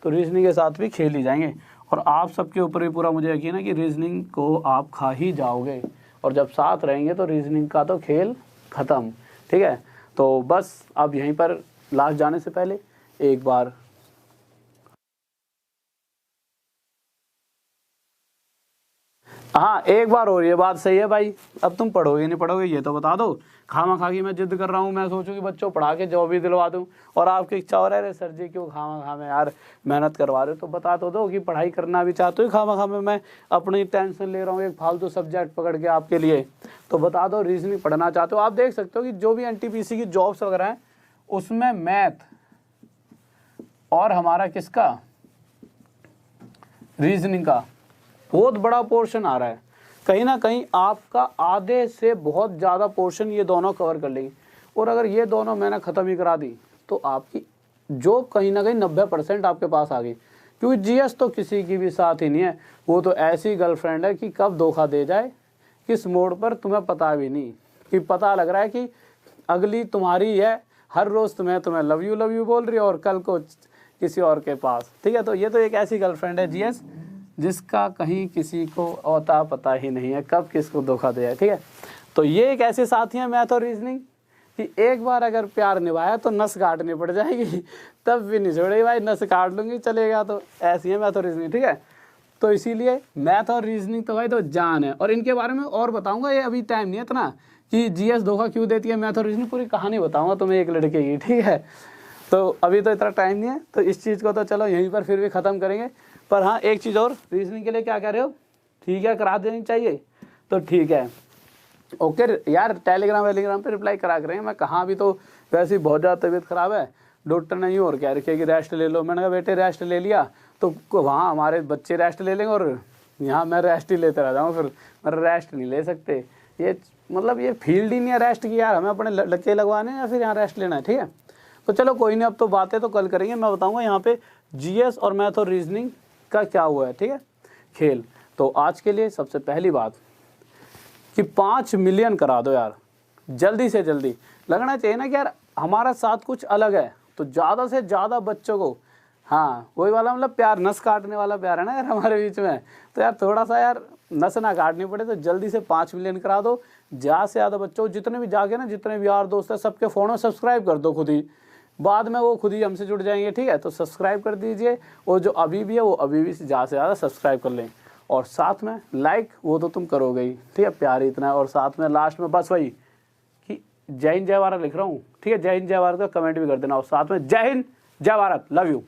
तो रीजनिंग के साथ भी खेल ही जाएंगे। और आप सबके ऊपर भी पूरा मुझे यकीन है कि रीजनिंग को आप खा ही जाओगे, और जब साथ रहेंगे तो रीजनिंग का तो खेल ख़त्म, ठीक है। तो बस अब यहीं पर लास्ट जाने से पहले एक बार हाँ, एक बार और ये बात सही है भाई, अब तुम पढ़ोगे नहीं पढ़ोगे ये तो बता दो। खामा खा की मैं जिद कर रहा हूँ, मैं सोचूं कि बच्चों पढ़ा के जॉब भी दिलवा दूँ, और आपकी इच्छा हो रहा है सर जी क्यों खामा खा में यार मेहनत करवा रहे हो, तो बता तो दो कि पढ़ाई करना भी चाहते हो, खामा खा में मैं अपनी टेंशन ले रहा हूँ एक फालतू सब्जेक्ट पकड़ के आपके लिए, तो बता दो रीजनिंग पढ़ना चाहते हो। आप देख सकते हो कि जो भी NTPC की जॉब्स वगैरह हैं उसमें मैथ और हमारा किसका, रीजनिंग का बहुत बड़ा पोर्शन आ रहा है। कहीं ना कहीं आपका आधे से बहुत ज़्यादा पोर्शन ये दोनों कवर कर लेंगे, और अगर ये दोनों मैंने ख़त्म ही करा दी तो आपकी जॉब कहीं ना कहीं 90% आपके पास आ गई। क्योंकि GS तो किसी की भी साथ ही नहीं है, वो तो ऐसी गर्लफ्रेंड है कि कब धोखा दे जाए किस मोड़ पर तुम्हें पता भी नहीं, कि पता लग रहा है कि अगली तुम्हारी है, हर रोज़ तुम्हें लव यू बोल रही है, और कल को किसी और के पास, ठीक है। तो ये तो एक ऐसी गर्लफ्रेंड है GS जिसका कहीं किसी को होता पता ही नहीं है कब किसको धोखा दिया है, ठीक है। तो ये एक ऐसे साथी हैं मैथ और रीजनिंग कि एक बार अगर प्यार निभाया तो नस काटनी पड़ जाएगी, तब भी नहीं छोड़ेगी भाई, नस काट लूँगी चलेगा। तो ऐसी है मैथ और रीजनिंग, ठीक है। तो इसीलिए मैथ और रीजनिंग तो भाई तो जान है। और इनके बारे में और बताऊंगा, ये अभी टाइम नहीं है इतना कि जीएस धोखा क्यों देती है, मैथ और रीजनिंग पूरी कहानी बताऊंगा तुम्हें एक लड़के की, ठीक है। तो अभी तो इतना टाइम नहीं है, तो इस चीज़ को तो चलो यहीं पर फिर भी ख़त्म करेंगे। पर हाँ एक चीज़ और, रीजनिंग के लिए क्या कह रहे हो, ठीक है करा देनी चाहिए, तो ठीक है ओके यार। टेलीग्राम पे रिप्लाई करा करेंगे, मैं कहाँ अभी तो वैसे ही बहुत ज़्यादा तबीयत ख़राब है, डॉक्टर ने यूँ और कह रखी है कि रेस्ट ले लो। मैंने कहा बेटे रेस्ट ले लिया तो वहाँ हमारे बच्चे रेस्ट ले लेंगे और यहाँ मैं रेस्ट ही लेते रह जाऊँ, फिर मैं रेस्ट नहीं ले सकते। ये मतलब ये फील्ड ही नहीं है रेस्ट की यार, हमें अपने लक्के लगवाने हैं या फिर यहाँ रेस्ट लेना है, ठीक है। तो चलो कोई नहीं, अब तो बातें तो कल करेंगे। मैं बताऊँगा यहाँ पे जीएस और मैथ और रीजनिंग का क्या हुआ है, ठीक है, खेल। तो आज के लिए सबसे पहली बात कि 5 मिलियन करा दो यार, जल्दी से जल्दी। लगना चाहिए ना कि यार हमारा साथ कुछ अलग है, तो ज़्यादा से ज़्यादा बच्चों को, हाँ वही वाला मतलब प्यार, नस काटने वाला प्यार है ना यार हमारे बीच में। तो यार थोड़ा सा यार नस ना काटनी पड़े, तो जल्दी से 5 मिलियन करा दो। ज़्यादा से ज़्यादा बच्चों, जितने भी जाके ना, जितने भी यार दोस्त हैं सबके फ़ोन में सब्सक्राइब कर दो खुद ही, बाद में वो खुद ही हमसे जुड़ जाएंगे, ठीक है। तो सब्सक्राइब कर दीजिए, और जो अभी भी है वो अभी भी ज़्यादा से ज़्यादा सब्सक्राइब कर लें। और साथ में लाइक वो तो तुम करोगे ही, ठीक है, प्यार इतना है। और साथ में लास्ट में बस वही कि जय हिंद जय भारत लिख रहा हूँ, ठीक है, जय हिंद जय भारत का कमेंट भी कर देना। और साथ में जय हिंद जय भारत, लव यू।